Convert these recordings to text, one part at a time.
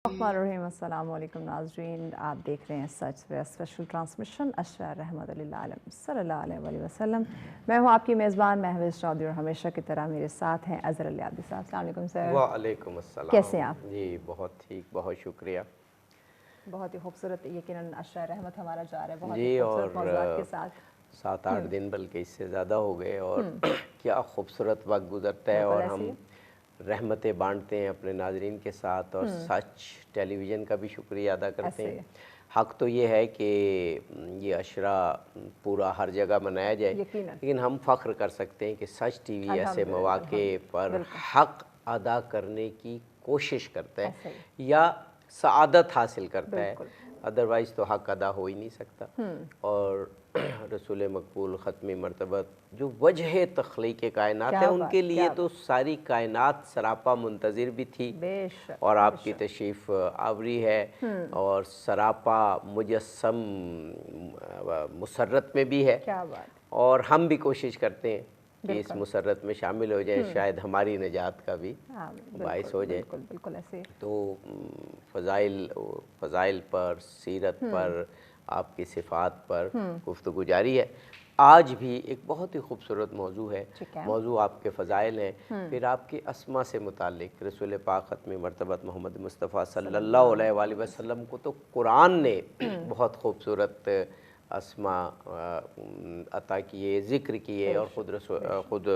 الرحمن السلام علیکم ناظرین، آپ دیکھ رہے ہیں سچ وے اسپیشل ٹرانسمیشن اشرار رحمت للعالم صلی اللہ علیہ وآلہ وسلم۔ میں ہوں آپ کی میزبان محوش چودھری اور ہمیشہ کی طرح میرے ساتھ ہیں اظہر الیابی صاحب۔ السلام علیکم سر۔ وعلیکم السلام۔ کیسے ہیں آپ؟ جی بہت ٹھیک، بہت شکریہ۔ بہت ہی خوبصورت یقیناً اشرار رحمت ہمارا جا رہا ہے، بہت جی ہی اور خوبصورت موضوعات کے ساتھ 7-8 دن بلکہ اس سے زیادہ ہو گئے اور کیا خوبصورت وقت گزرتا ہے اور ہم رحمتیں بانٹتے ہیں اپنے ناظرین کے ساتھ، اور سچ ٹیلی ویژن کا بھی شکریہ ادا کرتے ہیں۔ حق تو یہ ہے کہ یہ عشرہ پورا ہر جگہ منایا جائے، لیکن ہم فخر کر سکتے ہیں کہ سچ ٹی وی ایسے مواقع پر حق ادا کرنے کی کوشش کرتا ہے یا سعادت حاصل کرتا ہے، ادروائز تو حق ادا ہو ہی نہیں سکتا۔ اور رسول مقبول ختمی مرتبہ جو وجہ تخلیق کائنات ہے، ان کے لیے تو ساری کائنات سراپا منتظر بھی تھی، اور آپ کی تشریف آوری ہے اور سراپا مجسم مسرت میں بھی ہے، اور ہم بھی کوشش کرتے ہیں کہ اس مسرت میں شامل ہو جائیں، شاید ہماری نجات کا بھی باعث ہو جائے۔ بالکل ایسے تو فضائل پر، سیرت پر، آپ کی صفات پر گفتگو جاری ہے۔ آج بھی ایک بہت ہی خوبصورت موضوع ہے، موضوع آپ کے فضائل ہیں، پھر آپ کے اسما سے متعلق۔ رسول پاک ختم مرتبت محمد مصطفیٰ صلی اللہ علیہ وآلہ وسلم کو تو قرآن نے بہت خوبصورت اسما عطا کیے، ذکر کیے، اور خود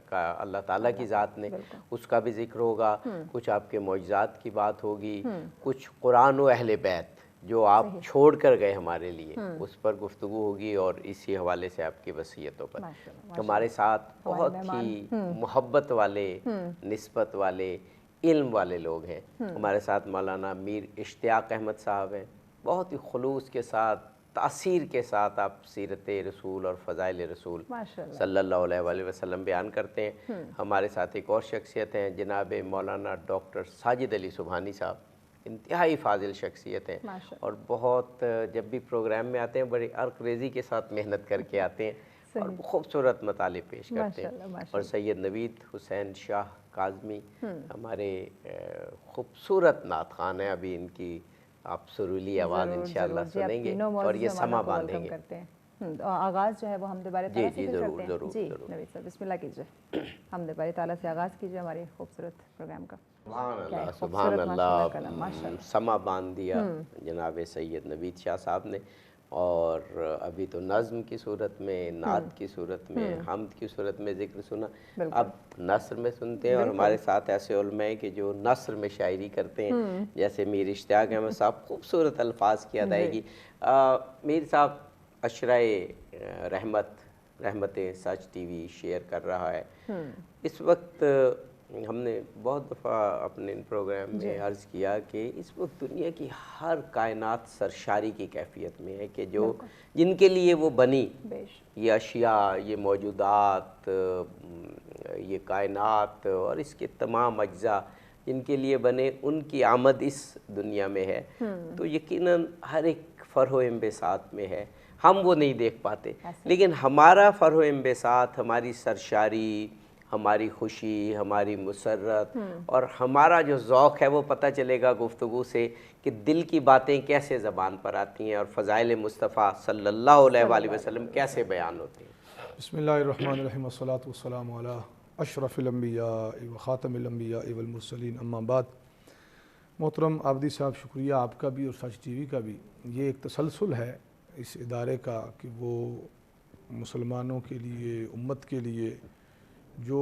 کا اللہ تعالیٰ کی ذات نے، اس کا بھی ذکر ہوگا، کچھ آپ کے معجزات کی بات ہوگی، کچھ قرآن و اہل بیت جو آپ چھوڑ کر گئے ہمارے لیے، اس پر گفتگو ہوگی، اور اسی حوالے سے آپ کی وصیتوں پر۔ ہمارے ساتھ بہت ہی محبت والے، نسبت والے، علم والے لوگ ہیں۔ ہمارے ساتھ مولانا میر اشتیاق احمد صاحب ہیں، بہت ہی خلوص کے ساتھ، تاثیر کے ساتھ آپ سیرت رسول اور فضائل رسول صلی اللہ علیہ وآلہ وسلم بیان کرتے ہیں۔ ہمارے ساتھ ایک اور شخصیت ہیں جناب مولانا ڈاکٹر ساجد علی سبحانی صاحب، انتہائی فاضل شخصیت ہیں، اور بہت جب بھی پروگرام میں آتے ہیں بڑی عرق ریزی کے ساتھ محنت کر کے آتے ہیں اور خوبصورت مطالب پیش کرتے ہیں۔ اور سید نوید حسین شاہ کاظمی ہمارے خوبصورت نعت خوان ہیں، ابھی ان کی آپ سرولی آواز انشاءاللہ سنیں گے اور یہ سما باندھیں گے۔ آغاز جو ہے وہ حمد باری تعالیٰ سے ضرور کرتے ہیں۔ ضرور جی نوید صاحب بسم اللہ کیجیے، حمد باری تعالیٰ سے آغاز کیجیے ہمارے خوبصورت پروگرام کا۔ سبحان اللہ، سبحان اللہ، سما باندھ دیا جناب سید نوید شاہ صاحب نے، اور ابھی تو نظم کی صورت میں، نعت کی صورت میں، حمد کی صورت میں ذکر سنا، اب نثر میں سنتے ہیں۔ اور ہمارے ساتھ ایسے علماء ہیں کہ جو نثر میں شاعری کرتے ہیں، جیسے میر اشتیاق احمد صاحب، خوبصورت الفاظ کی ادائیگی۔ میر صاحب عشرۂ رحمتیں سچ ٹی وی شیئر کر رہا ہے اس وقت۔ ہم نے بہت دفعہ اپنے پروگرام میں عرض کیا کہ اس وقت دنیا کی ہر کائنات سرشاری کی کیفیت میں ہے، کہ جو جن کے لیے وہ بنی، یہ اشیاء، یہ موجودات، یہ کائنات اور اس کے تمام اجزاء جن کے لیے بنے، ان کی آمد اس دنیا میں ہے، تو یقیناً ہر ایک فرح و انبساط میں ہے، ہم وہ نہیں دیکھ پاتے، لیکن ہمارا فرح و انبساط، ہماری سرشاری، ہماری خوشی، ہماری مسرت اور ہمارا جو ذوق ہے وہ پتہ چلے گا گفتگو سے کہ دل کی باتیں کیسے زبان پر آتی ہیں اور فضائل مصطفیٰ صلی اللہ علیہ وآلہ وسلم کیسے بیان ہوتے ہیں۔ بسم اللہ الرحمن الرحیم، والصلاة والسلام علی اشرف الانبیاء و خاتم الانبیاء والمرسلین، اما بعد۔ محترم عابدی صاحب، شکریہ آپ کا بھی اور سچ ٹی وی کا بھی۔ یہ ایک تسلسل ہے اس ادارے کا کہ وہ مسلمانوں کے لیے، امت کے لیے جو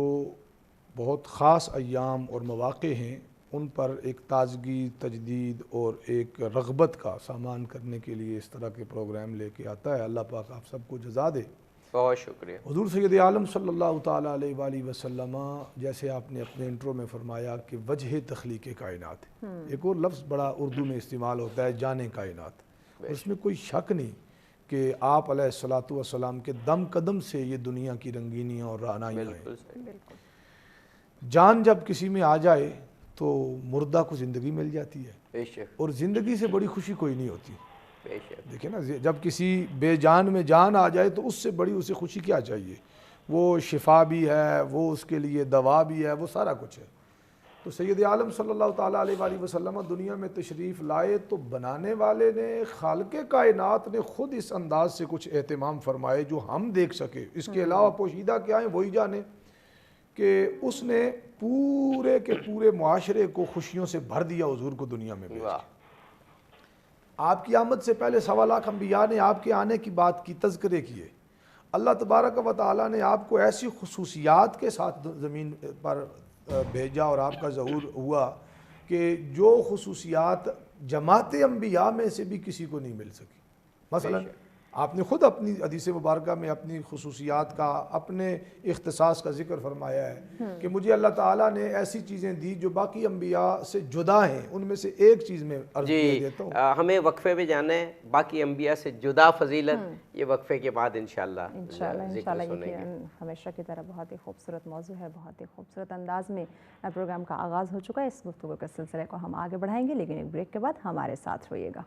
بہت خاص ایام اور مواقع ہیں، ان پر ایک تازگی، تجدید اور ایک رغبت کا سامان کرنے کے لیے اس طرح کے پروگرام لے کے آتا ہے۔ اللہ پاک آپ سب کو جزا دے۔ بہت شکریہ۔ حضور سید عالم صلی اللہ تعالیٰ علیہ وآلہ وسلم، جیسے آپ نے اپنے انٹرو میں فرمایا کہ وجہ تخلیق کائنات، ایک اور لفظ بڑا اردو میں استعمال ہوتا ہے، جان کائنات۔ اس میں کوئی شک نہیں کہ آپ علیہ الصلاۃ والسلام کے دم قدم سے یہ دنیا کی رنگینیاں اور رعنائیاں ہیں۔ جان جب کسی میں آ جائے تو مردہ کو زندگی مل جاتی ہے، اور زندگی سے بڑی خوشی کوئی نہیں ہوتی۔ دیکھیں نا، جب کسی بے جان میں جان آ جائے تو اس سے بڑی اسے خوشی کیا چاہیے؟ وہ شفا بھی ہے، وہ اس کے لیے دوا بھی ہے، وہ سارا کچھ ہے۔ تو سید عالم صلی اللہ تعالیٰ علیہ وآلہ وسلم دنیا میں تشریف لائے تو بنانے والے نے، خالق کائنات نے خود اس انداز سے کچھ اہتمام فرمائے جو ہم دیکھ سکے، اس کے علاوہ پوشیدہ کیا ہیں وہی جانے، کہ اس نے پورے کے پورے معاشرے کو خوشیوں سے بھر دیا حضور کو دنیا میں بھیجا۔ آپ کی آمد سے پہلے 1.25 لاکھ انبیاء نے آپ کے آنے کی بات کی، تذکرے کیے۔ اللہ تبارک و تعالیٰ نے آپ کو ایسی خصوصیات کے ساتھ زمین پر بھیجا اور آپ کا ظہور ہوا کہ جو خصوصیات جماعت انبیاء میں سے بھی کسی کو نہیں مل سکی۔ مثلا آپ نے خود اپنی حدیث مبارکہ میں اپنی خصوصیات کا، اپنے اختصاص کا ذکر فرمایا ہے کہ مجھے اللہ تعالیٰ نے ایسی چیزیں دی جو باقی انبیاء سے جدا ہیں، ان میں سے ایک چیز میں عرض کر دیتا ہوں۔ ہمیں وقفے میں جانا ہے، باقی انبیاء سے جدا فضیلت یہ وقفے کے بعد انشاءاللہ یقیناً ہمیشہ کی طرح بہت ہی خوبصورت موضوع ہے، بہت ہی خوبصورت انداز میں پروگرام کا آغاز ہو چکا ہے۔ اس گفتگو کے سلسلے کو ہم آگے بڑھائیں گے، لیکن ایک بریک کے بعد ہمارے ساتھ رہیے گا۔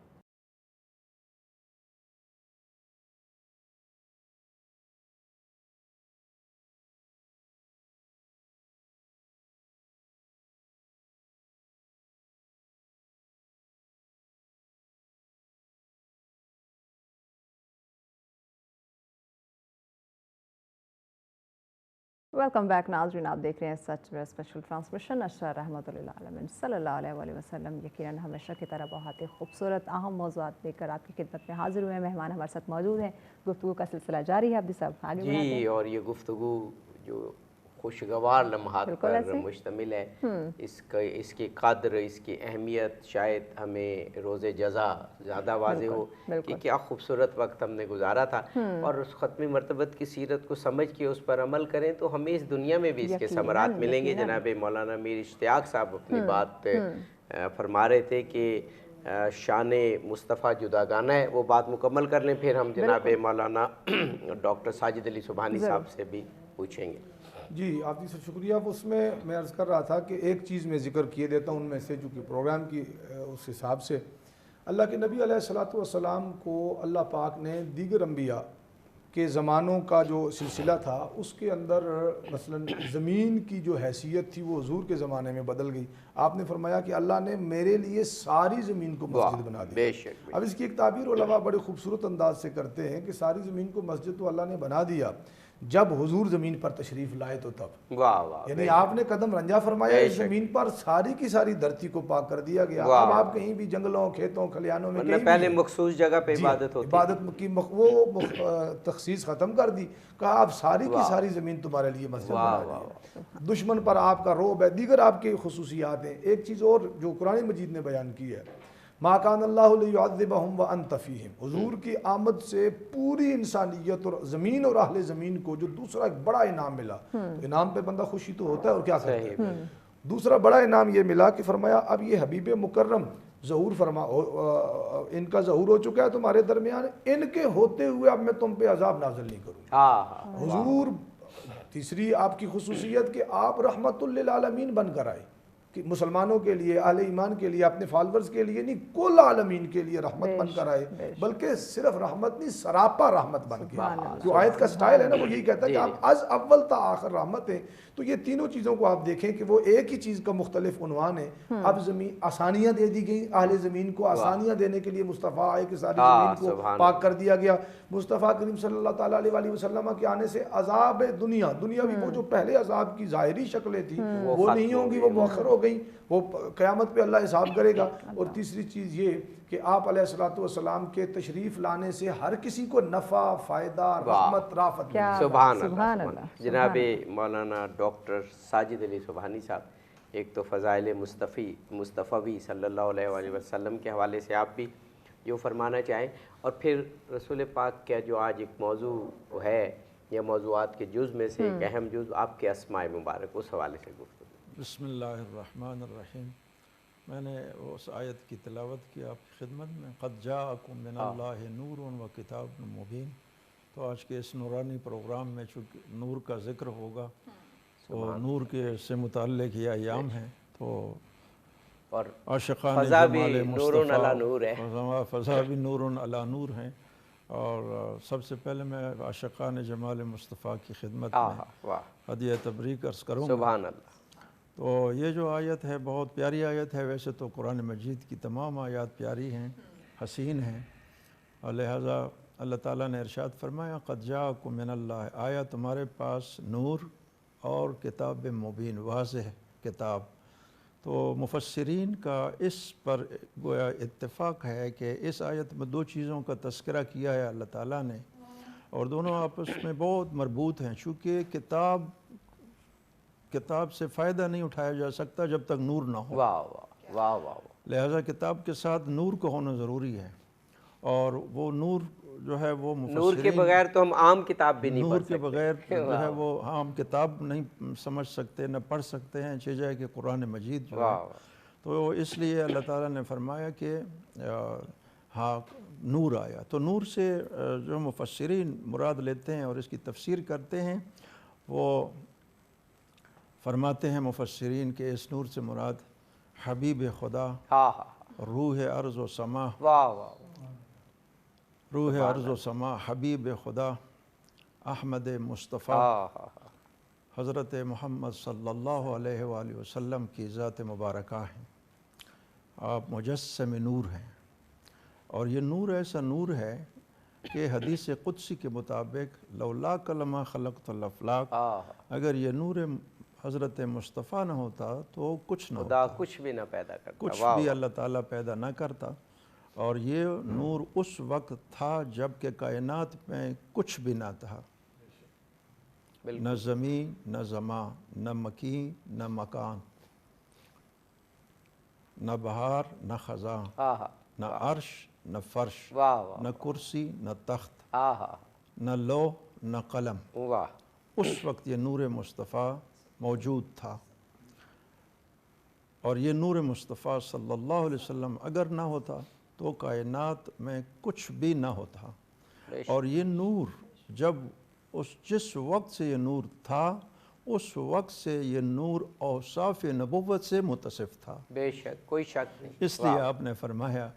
ویلکم بیک ناظرین، آپ دیکھ رہے ہیں سچ و اسپیشل ٹرانسمیشن اشرار رحمۃ اللہ علیہ صلی اللہ علیہ وآلہ وسلم۔ یقیناً ہمیشہ کی طرح بہت ہی خوبصورت اہم موضوعات لے کر آپ کی خدمت میں حاضر ہوئے ہیں۔ مہمان ہمارے ساتھ موجود ہیں، گفتگو کا سلسلہ جاری ہے۔ عبدی صاحب آگے بڑھاتے ہیں۔ جی، اور یہ گفتگو جو خوشگوار لمحات پر مشتمل ہے، اس کی قدر، اس کی اہمیت شاید ہمیں روز جزا زیادہ واضح ہو کہ کیا خوبصورت وقت ہم نے گزارا تھا، اور اس ختمی مرتبت کی سیرت کو سمجھ کے اس پر عمل کریں تو ہمیں اس دنیا میں بھی اس کے ثمرات ملیں گے۔ جناب مولانا میر اشتیاق صاحب اپنی بات فرما رہے تھے کہ شان مصطفیٰ جداگانہ ہے، وہ بات مکمل کر لیں، پھر ہم جناب مولانا ڈاکٹر ساجد علی سبحانی صاحب سے بھی پوچھیں گے۔ جی آپ جی سے شکریہ۔ اس میں عرض کر رہا تھا کہ ایک چیز میں ذکر کیے دیتا ہوں ان میں سے، چونکہ پروگرام کی اس حساب سے اللہ کے نبی علیہ الصلوۃ والسلام کو اللہ پاک نے دیگر انبیاء کے زمانوں کا جو سلسلہ تھا اس کے اندر مثلا زمین کی جو حیثیت تھی وہ حضور کے زمانے میں بدل گئی۔ آپ نے فرمایا کہ اللہ نے میرے لیے ساری زمین کو مسجد بنا دی۔ اب اس کی ایک تعبیر علماء بڑے خوبصورت انداز سے کرتے ہیں کہ ساری زمین کو مسجد تو اللہ نے بنا دیا، جب حضور زمین پر تشریف لائے تو تب، یعنی آپ نے قدم رنجا فرمایا، اس زمین پر ساری کی ساری دھرتی کو پاک کر دیا گیا۔ اب آپ کہیں بھی جنگلوں، کھیتوں، کھلیانوں میں پہلے مخصوص جگہ پہ عبادت ہوتی، عبادت کی وہ تخصیص ختم کر دی، کہا اب ساری کی ساری زمین تمہارے لیے مسجد بنا دی۔ دشمن پر آپ کا رعب ہے، دیگر آپ کی خصوصیات ہیں۔ ایک چیز اور جو قرآن مجید نے بیان کی ہے، ما کان اللہ لیعذبہم وانت فیہم، حضور کی آمد سے پوری انسانیت اور زمین اور اہل زمین کو جو دوسرا ایک بڑا انعام ملا، انعام پہ بندہ خوشی تو ہوتا ہے اور کیا کرتا ہے، دوسرا بڑا انعام یہ ملا کہ فرمایا اب یہ حبیب مکرم ظہور ان کا ظہور ہو چکا ہے تمہارے درمیان، ان کے ہوتے ہوئے اب میں تم پہ عذاب نازل نہیں کروں۔ حضور تیسری آپ کی خصوصیت کہ آپ رحمت للعالمین بن کر آئے، کہ مسلمانوں کے لیے، اہل ایمان کے لیے، اپنے فالورز کے لیے نہیں، کل عالمین کے لیے رحمت بن کر آئے، بلکہ صرف رحمت نہیں، سراپا رحمت بن کے۔ جو آیت کا سٹائل ہے نا وہ یہی کہتا ہے کہ آپ از اول تا آخر رحمت ہیں۔ تو یہ تینوں چیزوں کو آپ دیکھیں کہ وہ ایک ہی چیز کا مختلف عنوان ہے۔ اب زمین آسانیاں دے دی گئیں، اہل زمین کو آسانیاں دینے کے لیے مصطفیٰ آئے کہ ساری زمین کو پاک کر دیا گیا۔ مصطفیٰ کریم صلی اللہ تعالیٰ علیہ وآلہ وسلم کے آنے سے عذاب دنیاوی وہ جو پہلے عذاب کی ظاہری شکلیں تھیں وہ نہیں ہوں گی، وہ مؤخر ہو گئیں، وہ قیامت پہ اللہ حساب کرے گا۔ اور تیسری چیز یہ کہ آپ علیہ الصلوۃ والسلام کے تشریف لانے سے ہر کسی کو نفع، فائدہ، رحمت، رافت۔ سبحان اللہ۔ جناب مولانا ڈاکٹر ساجد علی سبحانی صاحب، ایک تو فضائل مصطفی صلی اللہ علیہ وآلہ وسلم کے حوالے سے آپ بھی جو فرمانا چاہیں، اور پھر رسول پاک کا جو آج ایک موضوع ہے یا موضوعات کے جز میں سے ایک اہم جز آپ کے اسماء مبارک، اس حوالے سے گفتگو۔ بسم اللہ الرحمن الرحیم۔ میں نے اس آیت کی تلاوت کی آپ کی خدمت میں، قد جاءکم من اللہ نور و کتاب مبین۔ تو آج کے اس نورانی پروگرام میں چونکہ نور کا ذکر ہوگا تو نور کے سے متعلق یہ ایام ہیں، تو اور عاشقان فضا بھی جمال نور علی نور ہے، فضا بھی نور علی نور ہیں۔ اور سب سے پہلے میں عاشقان جمال مصطفیٰ کی خدمت میں ہدیہ تبریک عرض کروں گا۔ سبحان اللہ۔ تو یہ جو آیت ہے بہت پیاری آیت ہے. ویسے تو قرآن مجید کی تمام آیات پیاری ہیں، حسین ہیں، اور لہٰذا اللہ تعالیٰ نے ارشاد فرمایا قد جاءکم من اللہ، آیا تمہارے پاس نور اور کتاب مبین، واضح کتاب. تو مفسرین کا اس پر گویا اتفاق ہے کہ اس آیت میں دو چیزوں کا تذکرہ کیا ہے اللہ تعالیٰ نے، اور دونوں آپس میں بہت مربوط ہیں. چونکہ کتاب سے فائدہ نہیں اٹھایا جا سکتا جب تک نور نہ ہو. واہ واہ واہ واہ. لہٰذا کتاب کے ساتھ نور کا ہونا ضروری ہے، اور وہ نور جو ہے وہ نور کے بغیر تو ہم عام کتاب بھی نہیں پڑھ سکتے. نور کے بغیر جو ہے وہ ہم کتاب نہیں سمجھ سکتے، نہ پڑھ سکتے ہیں، چیز ہے کہ قرآن مجید جو ہے. تو اس لیے اللہ تعالیٰ نے فرمایا کہ ہاں نور آیا. تو نور سے جو مفسرین مراد لیتے ہیں اور اس کی تفسیر کرتے ہیں، وہ فرماتے ہیں مفسرین کہ اس نور سے مراد حبیب خدا، روح ارض و سما، روح ارض و سما، حبیب خدا احمد مصطفیٰ حضرت محمد صلی اللہ علیہ وآلہ وسلم کی ذات مبارکہ ہیں. آپ مجسم نور ہیں، اور یہ نور ایسا نور ہے کہ حدیث قدسی کے مطابق لولا کلمہ خلقت الافلاق، اگر یہ نور حضرت مصطفیٰ نہ ہوتا تو کچھ نہ ہوتا، خدا کچھ بھی نہ پیدا کرتا، کچھ بھی اللہ تعالیٰ پیدا نہ کرتا. اور یہ نور اس وقت تھا جب کہ کائنات میں کچھ بھی نہ تھا، نہ زمین نہ زمان، نہ مکین نہ مکان، نہ بہار نہ خزاں، نہ عرش نہ فرش، نہ کرسی نہ تخت، نہ لوح نہ قلم. اس وقت یہ نور مصطفیٰ موجود تھا. اور یہ نور مصطفیٰ صلی اللہ علیہ وسلم اگر نہ ہوتا تو کائنات میں کچھ بھی نہ ہوتا. اور یہ نور جس وقت سے یہ نور تھا، اس وقت سے یہ نور اوصاف نبوت سے متصف تھا. بے شک، کوئی شک نہیں. اس لیے آپ نے فرمایا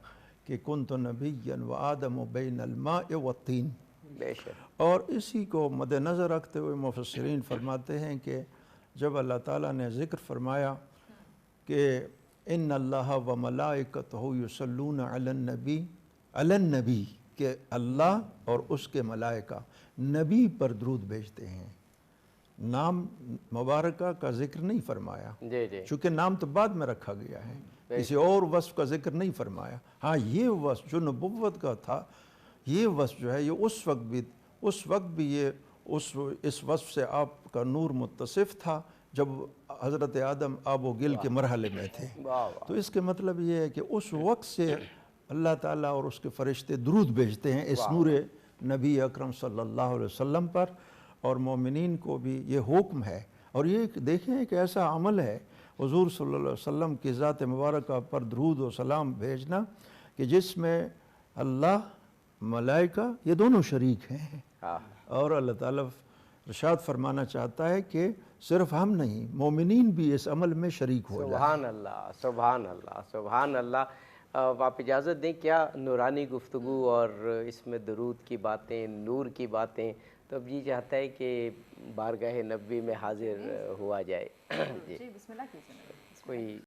کہ کنت نبیا وآدم بین الماء والطین. بے شک. اور اسی کو مد نظر رکھتے ہوئے مفسرین فرماتے ہیں کہ جب اللہ تعالیٰ نے ذکر فرمایا کہ ان اللہ و ملائکتہ یصلون علی النبی، کہ اللہ اور اس کے ملائکہ نبی پر درود بھیجتے ہیں، نام مبارکہ کا ذکر نہیں فرمایا، چونکہ نام تو بعد میں رکھا گیا ہے، کسی اور وصف کا ذکر نہیں فرمایا. ہاں یہ وصف جو نبوت کا تھا، یہ وصف جو ہے یہ اس وقت بھی یہ اس وصف سے آپ کا نور متصف تھا جب حضرت آدم آب و گل کے مرحلے میں تھے. تو اس کے مطلب یہ ہے کہ اس وقت سے اللہ تعالیٰ اور اس کے فرشتے درود بھیجتے ہیں اس نور نبی اکرم صلی اللہ علیہ وسلم پر، اور مومنین کو بھی یہ حکم ہے. اور یہ دیکھیں ایک ایسا عمل ہے حضور صلی اللہ علیہ وسلم کی ذات مبارکہ پر درود و سلام بھیجنا کہ جس میں اللہ، ملائکہ یہ دونوں شریک ہیں. اور اللہ تعالیٰ ارشاد فرمانا چاہتا ہے کہ صرف ہم نہیں، مومنین بھی اس عمل میں شریک ہو جائیں. سبحان اللہ، سبحان اللہ، سبحان اللہ. آپ اجازت دیں، کیا نورانی گفتگو، اور اس میں درود کی باتیں، نور کی باتیں، تو اب یہ چاہتا ہے کہ بارگاہ نبوی میں حاضر ہوا جائے. جی بسم اللہ کیجئے. کوئی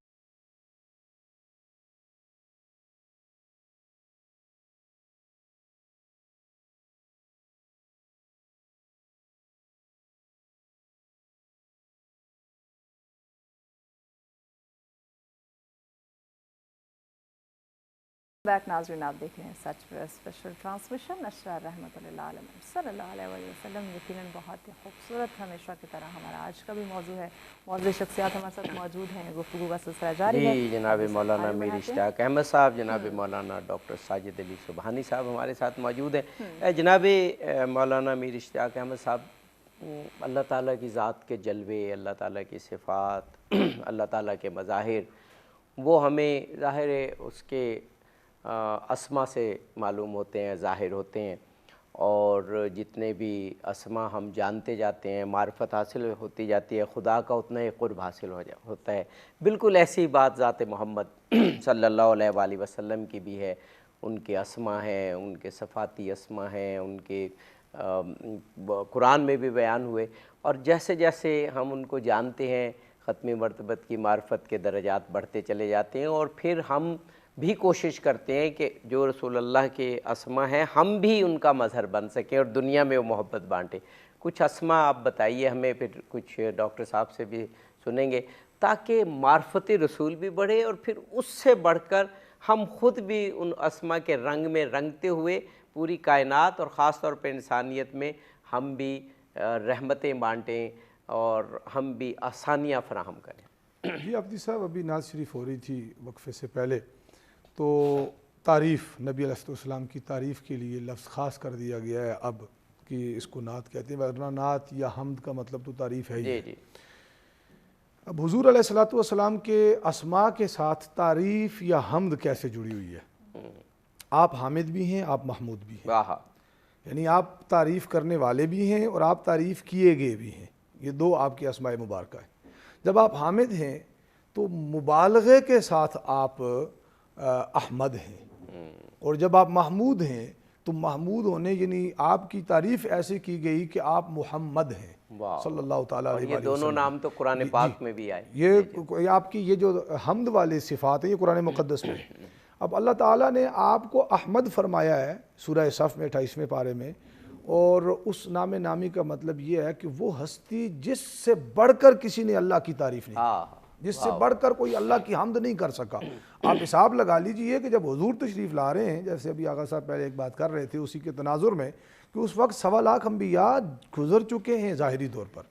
بیک ناظرین، آپ دیکھ رہے ہیں سچ پر اسپیشل ٹرانسمیشن. اشرار رحمۃ اللہ علیہ صلی اللہ علیہ وآلہ وسلم. یقیناً بہت ہی خوبصورت ہمیشہ کی طرح ہمارا آج کا بھی موضوع ہے. موضوع شخصیات ہمارے ساتھ موجود ہیں، گفتگو کا سلسلہ جاری ہے. جی جناب مولانا میر اشتیاق احمد صاحب، جناب مولانا ڈاکٹر ساجد علی سبحانی صاحب ہمارے ساتھ موجود ہیں. جناب مولانا میر اشتیاق احمد صاحب، اللہ تعالیٰ کی ذات کے جلوے، اللہ تعالیٰ کی صفات، اللہ تعالیٰ کے مظاہر، وہ ہمیں ظاہر ہے اس کے اسما سے معلوم ہوتے ہیں، ظاہر ہوتے ہیں. اور جتنے بھی اسما ہم جانتے جاتے ہیں، معرفت حاصل ہوتی جاتی ہے، خدا کا اتنا ہی قرب حاصل ہوتا ہے. بالکل ایسی بات ذات محمد صلی اللہ علیہ وآلہ وسلم کی بھی ہے. ان کے اسما ہیں، ان کے صفاتی اسما ہیں، ان کے قرآن میں بھی بیان ہوئے. اور جیسے جیسے ہم ان کو جانتے ہیں، ختمی مرتبت کی معرفت کے درجات بڑھتے چلے جاتے ہیں، اور پھر ہم بھی کوشش کرتے ہیں کہ جو رسول اللہ کے اسما ہیں ہم بھی ان کا مظہر بن سکیں اور دنیا میں وہ محبت بانٹیں۔ کچھ اسما آپ بتائیے ہمیں، پھر کچھ ڈاکٹر صاحب سے بھی سنیں گے، تاکہ معرفت رسول بھی بڑھے اور پھر اس سے بڑھ کر ہم خود بھی ان اسما کے رنگ میں رنگتے ہوئے پوری کائنات اور خاص طور پہ انسانیت میں ہم بھی رحمتیں بانٹیں اور ہم بھی آسانیاں فراہم کریں۔ جی آفتی صاحب، ابھی نعت شریف ہو رہی تھی وقفے سے پہلے، تو تعریف نبی علیہ السلام کی تعریف کے لیے لفظ خاص کر دیا گیا ہے اب کہ اس کو نعت کہتے ہیں، ورنہ نعت یا حمد کا مطلب تو تعریف ہے ہی۔ جی۔ اب حضور علیہ السلام کے اسماء کے ساتھ تعریف یا حمد کیسے جڑی ہوئی ہے؟ آپ حامد بھی ہیں، آپ محمود بھی ہیں، یعنی آپ تعریف کرنے والے بھی ہیں اور آپ تعریف کیے گئے بھی ہیں، یہ دو آپ کی اسماء مبارکہ ہیں۔ جب آپ حامد ہیں تو مبالغے کے ساتھ آپ احمد ہیں، اور جب آپ محمود ہیں تو محمود ہونے یعنی آپ کی تعریف ایسے کی گئی کہ آپ محمد ہیں صلی اللہ تعالیٰ علیہ وسلم۔ یہ دونوں نام تو قرآن پاک میں بھی آئے۔ یہ آپ کی یہ جو حمد والے صفات ہیں یہ قرآن مقدس میں۔ اب اللہ تعالیٰ نے آپ کو احمد فرمایا ہے سورہ صف میں 28ویں پارے میں، اور اس نام نامی کا مطلب یہ ہے کہ وہ ہستی جس سے بڑھ کر کسی نے اللہ کی تعریف نہیں کی، جس سے بڑھ کر کوئی اللہ کی حمد نہیں کر سکا۔ آپ حساب لگا لیجئے کہ جب حضور تشریف لا رہے ہیں، جیسے ابھی آغا صاحب پہلے ایک بات کر رہے تھے اسی کے تناظر میں، کہ اس وقت 1.25 لاکھ انبیاء گزر چکے ہیں ظاہری طور پر،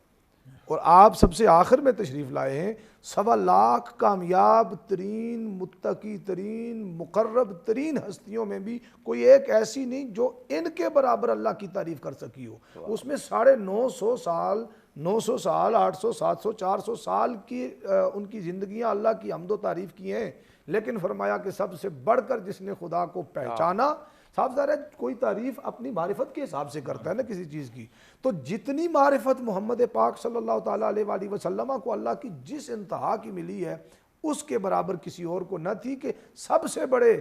اور آپ سب سے آخر میں تشریف لائے ہیں۔ 1.25 لاکھ کامیاب ترین، متقی ترین، مقرب ترین ہستیوں میں بھی کوئی ایک ایسی نہیں جو ان کے برابر اللہ کی تعریف کر سکی ہو۔ اس میں 950 سال 900 سال 800 700 400 سال کی ان کی زندگیاں اللہ کی حمد و تعریف کی ہیں، لیکن فرمایا کہ سب سے بڑھ کر جس نے خدا کو پہچانا، صاف ظاہر ہے کوئی تعریف اپنی معرفت کے حساب سے کرتا ہے نا کسی چیز کی، تو جتنی معرفت محمد پاک صلی اللہ تعالیٰ علیہ وآلہ وسلم کو اللہ کی جس انتہا کی ملی ہے اس کے برابر کسی اور کو نہ تھی، کہ سب سے بڑے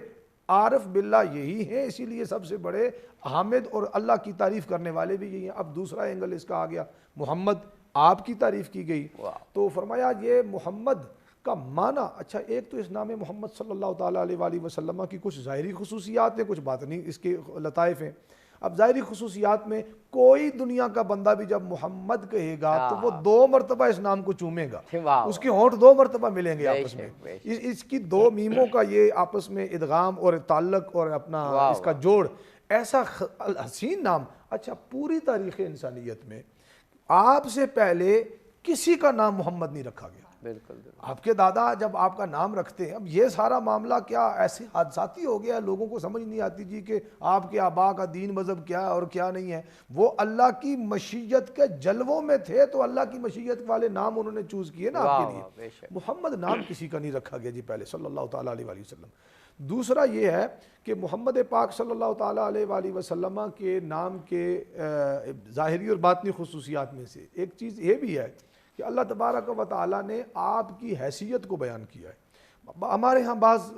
عارف باللہ یہی ہیں، اسی لیے سب سے بڑے حامد اور اللہ کی تعریف کرنے والے بھی یہی ہیں۔ اب دوسرا اینگل اس کا آ گیا، محمد آپ کی تعریف کی گئی، تو فرمایا یہ محمد کا معنی، اچھا ایک تو اس نام محمد صلی اللہ تعالیٰ علیہ وآلہ وسلم کی کچھ ظاہری خصوصیات ہیں، کچھ باطنی اس کے لطائف ہیں۔ اب ظاہری خصوصیات میں کوئی دنیا کا بندہ بھی جب محمد کہے گا تو وہ 2 مرتبہ اس نام کو چومے گا، اس کے ہونٹ 2 مرتبہ ملیں گے آپس میں، اس کی 2 میموں کا یہ آپس میں ادغام اور تعلق اور اپنا اس کا جوڑ، ایسا حسین نام۔ اچھا پوری تاریخ انسانیت میں آپ سے پہلے کسی کا نام محمد نہیں رکھا گیا، بالکل۔ آپ کے دادا جب آپ کا نام رکھتے ہیں، اب یہ سارا معاملہ کیا ایسے حادثاتی ہو گیا ہے، لوگوں کو سمجھ نہیں آتی جی کہ آپ کے آبا کا دین مذہب کیا ہے اور کیا نہیں ہے۔ وہ اللہ کی مشیت کے جلووں میں تھے تو اللہ کی مشیت والے نام انہوں نے چوز کیے نا آپ کے لیے۔ محمد نام کسی کا نہیں رکھا گیا جی پہلے صلی اللہ تعالیٰ علیہ وآلہ وسلم۔ دوسرا یہ ہے کہ محمد پاک صلی اللہ تعالیٰ علیہ وآلہ وسلم کے نام کے ظاہری اور باطنی خصوصیات میں سے ایک چیز یہ بھی ہے کہ اللہ تبارک و تعالیٰ نے آپ کی حیثیت کو بیان کیا ہے۔ ہمارے ہاں بعض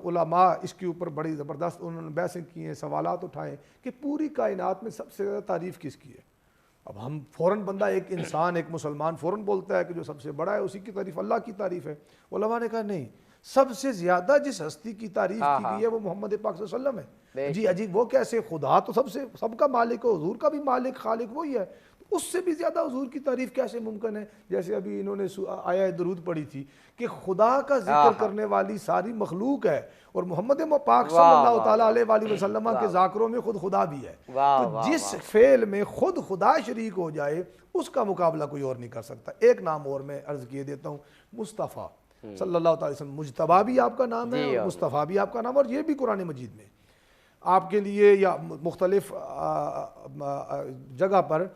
علماء اس کے اوپر بڑی زبردست انہوں نے بحثیں کی ہیں، سوالات اٹھائیں کہ پوری کائنات میں سب سے زیادہ تعریف کس کی ہے۔ اب ہم فوراً بندہ ایک انسان ایک مسلمان فوراً بولتا ہے کہ جو سب سے بڑا ہے اسی کی تعریف اللہ کی تعریف ہے۔ علماء نے کہا نہیں، سب سے زیادہ جس ہستی کی تعریف کی گئی ہے وہ محمد پاک صلی اللہ علیہ وسلم ہے۔ جی عجیب، وہ کیسے؟ خدا تو سب کا مالک ہے، حضور کا بھی مالک خالق وہی ہے، اس سے بھی زیادہ حضور کی تعریف کیسے ممکن ہے؟ جیسے ابھی انہوں نے آیہ درود پڑھی تھی کہ خدا کا ذکر کرنے والی ساری مخلوق ہے اور محمد پاک صلی اللہ تعالیٰ علیہ وآلہ وسلم کے ذاکروں میں خود خدا بھی ہے۔ تو جس فعل میں خود خدا شریک ہو جائے اس کا مقابلہ کوئی اور نہیں کر سکتا۔ ایک نام اور میں عرض کیے دیتا ہوں، مصطفیٰ صلی اللہ تعالیٰ وسلم۔ مجتبیٰ بھی آپ کا نام ہے اور مصطفیٰ بھی آپ کا نام، اور یہ بھی قرآن مجید میں آپ کے لیے یا مختلف جگہ پر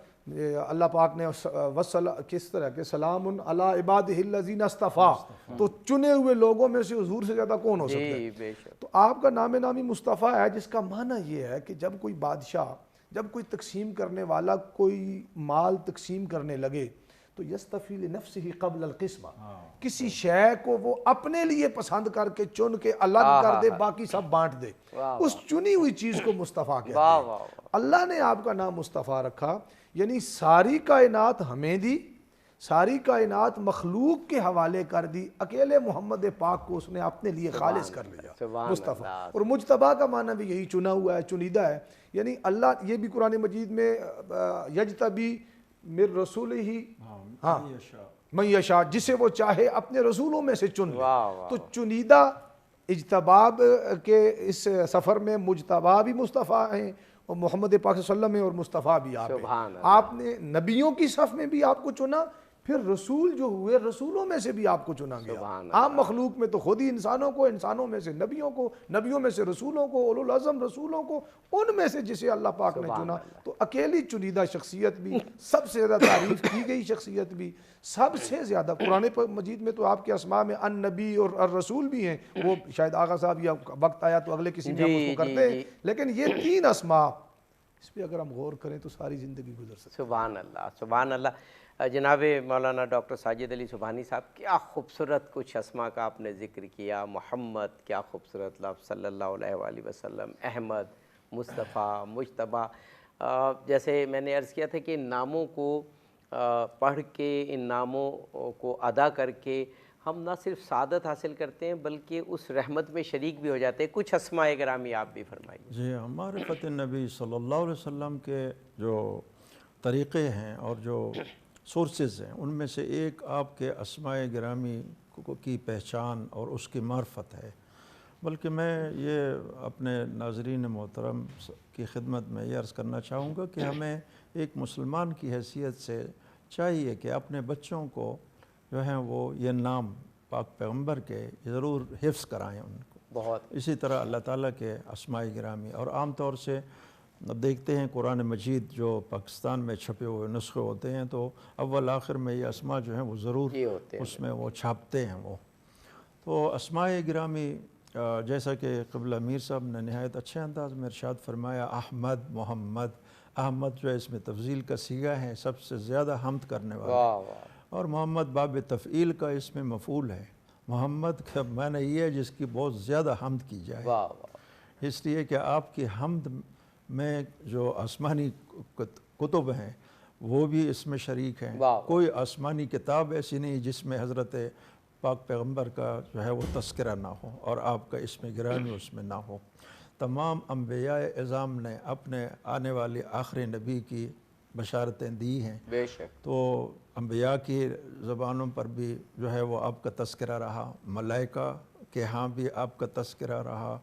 اللہ پاک نے کس طرح کہ سلام علی عبادہ الذین اصطفیٰ، تو چنے ہوئے لوگوں میں سے حضور سے زیادہ کون ہو سکتا ہے؟ تو آپ کا نام نامی مصطفیٰ ہے، جس کا معنی یہ ہے کہ جب کوئی بادشاہ، جب کوئی تقسیم کرنے والا کوئی مال تقسیم کرنے لگے تو یستفی لنفسہ قبل القسمہ، کسی شے کو وہ اپنے لیے پسند کر کے چن کے الگ کر دے، باقی سب بانٹ دے، اس چنی ہوئی چیز کو مصطفیٰ کہتے ہیں۔ اللہ نے آپ کا نام مصطفیٰ رکھا، یعنی ساری کائنات ہمیں دی، ساری کائنات مخلوق کے حوالے کر دی، اکیلے محمد پاک کو اس نے اپنے لیے خالص کر لیا مصطفیٰ۔ اور مجتبیٰ کا معنی بھی یہی، چنا ہوا ہے، چنیدہ ہے، یعنی اللہ، یہ بھی قرآن مجید میں یجتبی من رسول ہی، ہاں من یشاء، جسے وہ چاہے اپنے رسولوں میں سے چن لے۔ تو چنیدہ اجتباب کے اس سفر میں مجتبیٰ بھی مصطفیٰ ہیں اور محمد پاک صلی اللہ علیہ وسلم اور مصطفیٰ بھی آپ ہیں۔ آپ نے نبیوں کی صف میں بھی آپ کو چنا، پھر رسول جو ہوئے رسولوں میں سے بھی آپ کو چنا گیا۔ عام مخلوق میں تو خود ہی انسانوں کو، انسانوں میں سے نبیوں کو، نبیوں میں سے رسولوں کو، اولو العزم رسولوں کو، ان میں سے جسے اللہ پاک نے چنا۔ تو اکیلی چنیدہ شخصیت بھی، سب سے زیادہ تعریف کی گئی شخصیت بھی، سب سے زیادہ قرآن مجید میں تو آپ کے اسماء میں النبی اور الرسول بھی ہیں، وہ شاید آغا صاحب یا وقت آیا تو اگلے کسی میں ہم اس کو کرتے ہیں، لیکن یہ 3 اسماء، اس پہ اگر ہم غور کریں تو ساری زندگی گزر سکتی ہے۔ سبحان اللہ، سبحان اللہ۔ جناب مولانا ڈاکٹر ساجد علی سبحانی صاحب، کیا خوبصورت کچھ اسماء کا آپ نے ذکر کیا۔ محمد، کیا خوبصورت لفظ، صلی اللہ علیہ وآلہ وسلم، احمد، مصطفیٰ، مجتبیٰ۔ جیسے میں نے عرض کیا تھا کہ ان ناموں کو پڑھ کے، ان ناموں کو ادا کر کے ہم نہ صرف سعادت حاصل کرتے ہیں بلکہ اس رحمت میں شریک بھی ہو جاتے ہیں۔ کچھ اسماء گرامی آپ بھی فرمائیے۔ جی، ہمارے فتح نبی صلی اللہ علیہ وسلم کے جو طریقے ہیں اور جو سورسز ہیں، ان میں سے ایک آپ کے اسماء گرامی کی پہچان اور اس کی معرفت ہے۔ بلکہ میں یہ اپنے ناظرین محترم کی خدمت میں یہ عرض کرنا چاہوں گا کہ ہمیں ایک مسلمان کی حیثیت سے چاہیے کہ اپنے بچوں کو جو ہیں وہ یہ نام پاک پیغمبر کے ضرور حفظ کرائیں ان کو۔ بہت اسی طرح اللہ تعالیٰ کے اسماء گرامی، اور عام طور سے اب دیکھتے ہیں قرآن مجید جو پاکستان میں چھپے ہوئے نسخے ہوتے ہیں تو اول آخر میں یہ اسماء جو ہیں وہ ضرور اس میں وہ چھاپتے ہیں وہ۔ تو اسماء گرامی جیسا کہ قبلہ میر صاحب نے نہایت اچھے انداز میں ارشاد فرمایا، احمد، محمد، احمد جو ہے اس میں تفضیل کا صیغہ ہے، سب سے زیادہ حمد کرنے والا، اور محمد باب تفعیل کا اس میں مفعول ہے۔ محمد کا معنی یہ ہے جس کی بہت زیادہ حمد کی جائے، اس لیے کہ آپ کی حمد میں جو آسمانی کتب ہیں وہ بھی اس میں شریک ہیں۔ کوئی آسمانی کتاب ایسی نہیں جس میں حضرت پاک پیغمبر کا جو ہے وہ تذکرہ نہ ہو اور آپ کا اس میں گرامی اس میں نہ ہو۔ تمام انبیاء اعظام نے اپنے آنے والے آخری نبی کی بشارتیں دی ہیں، بے شک۔ تو انبیاء کی زبانوں پر بھی جو ہے وہ آپ کا تذکرہ رہا، ملائکہ کے ہاں بھی آپ کا تذکرہ رہا،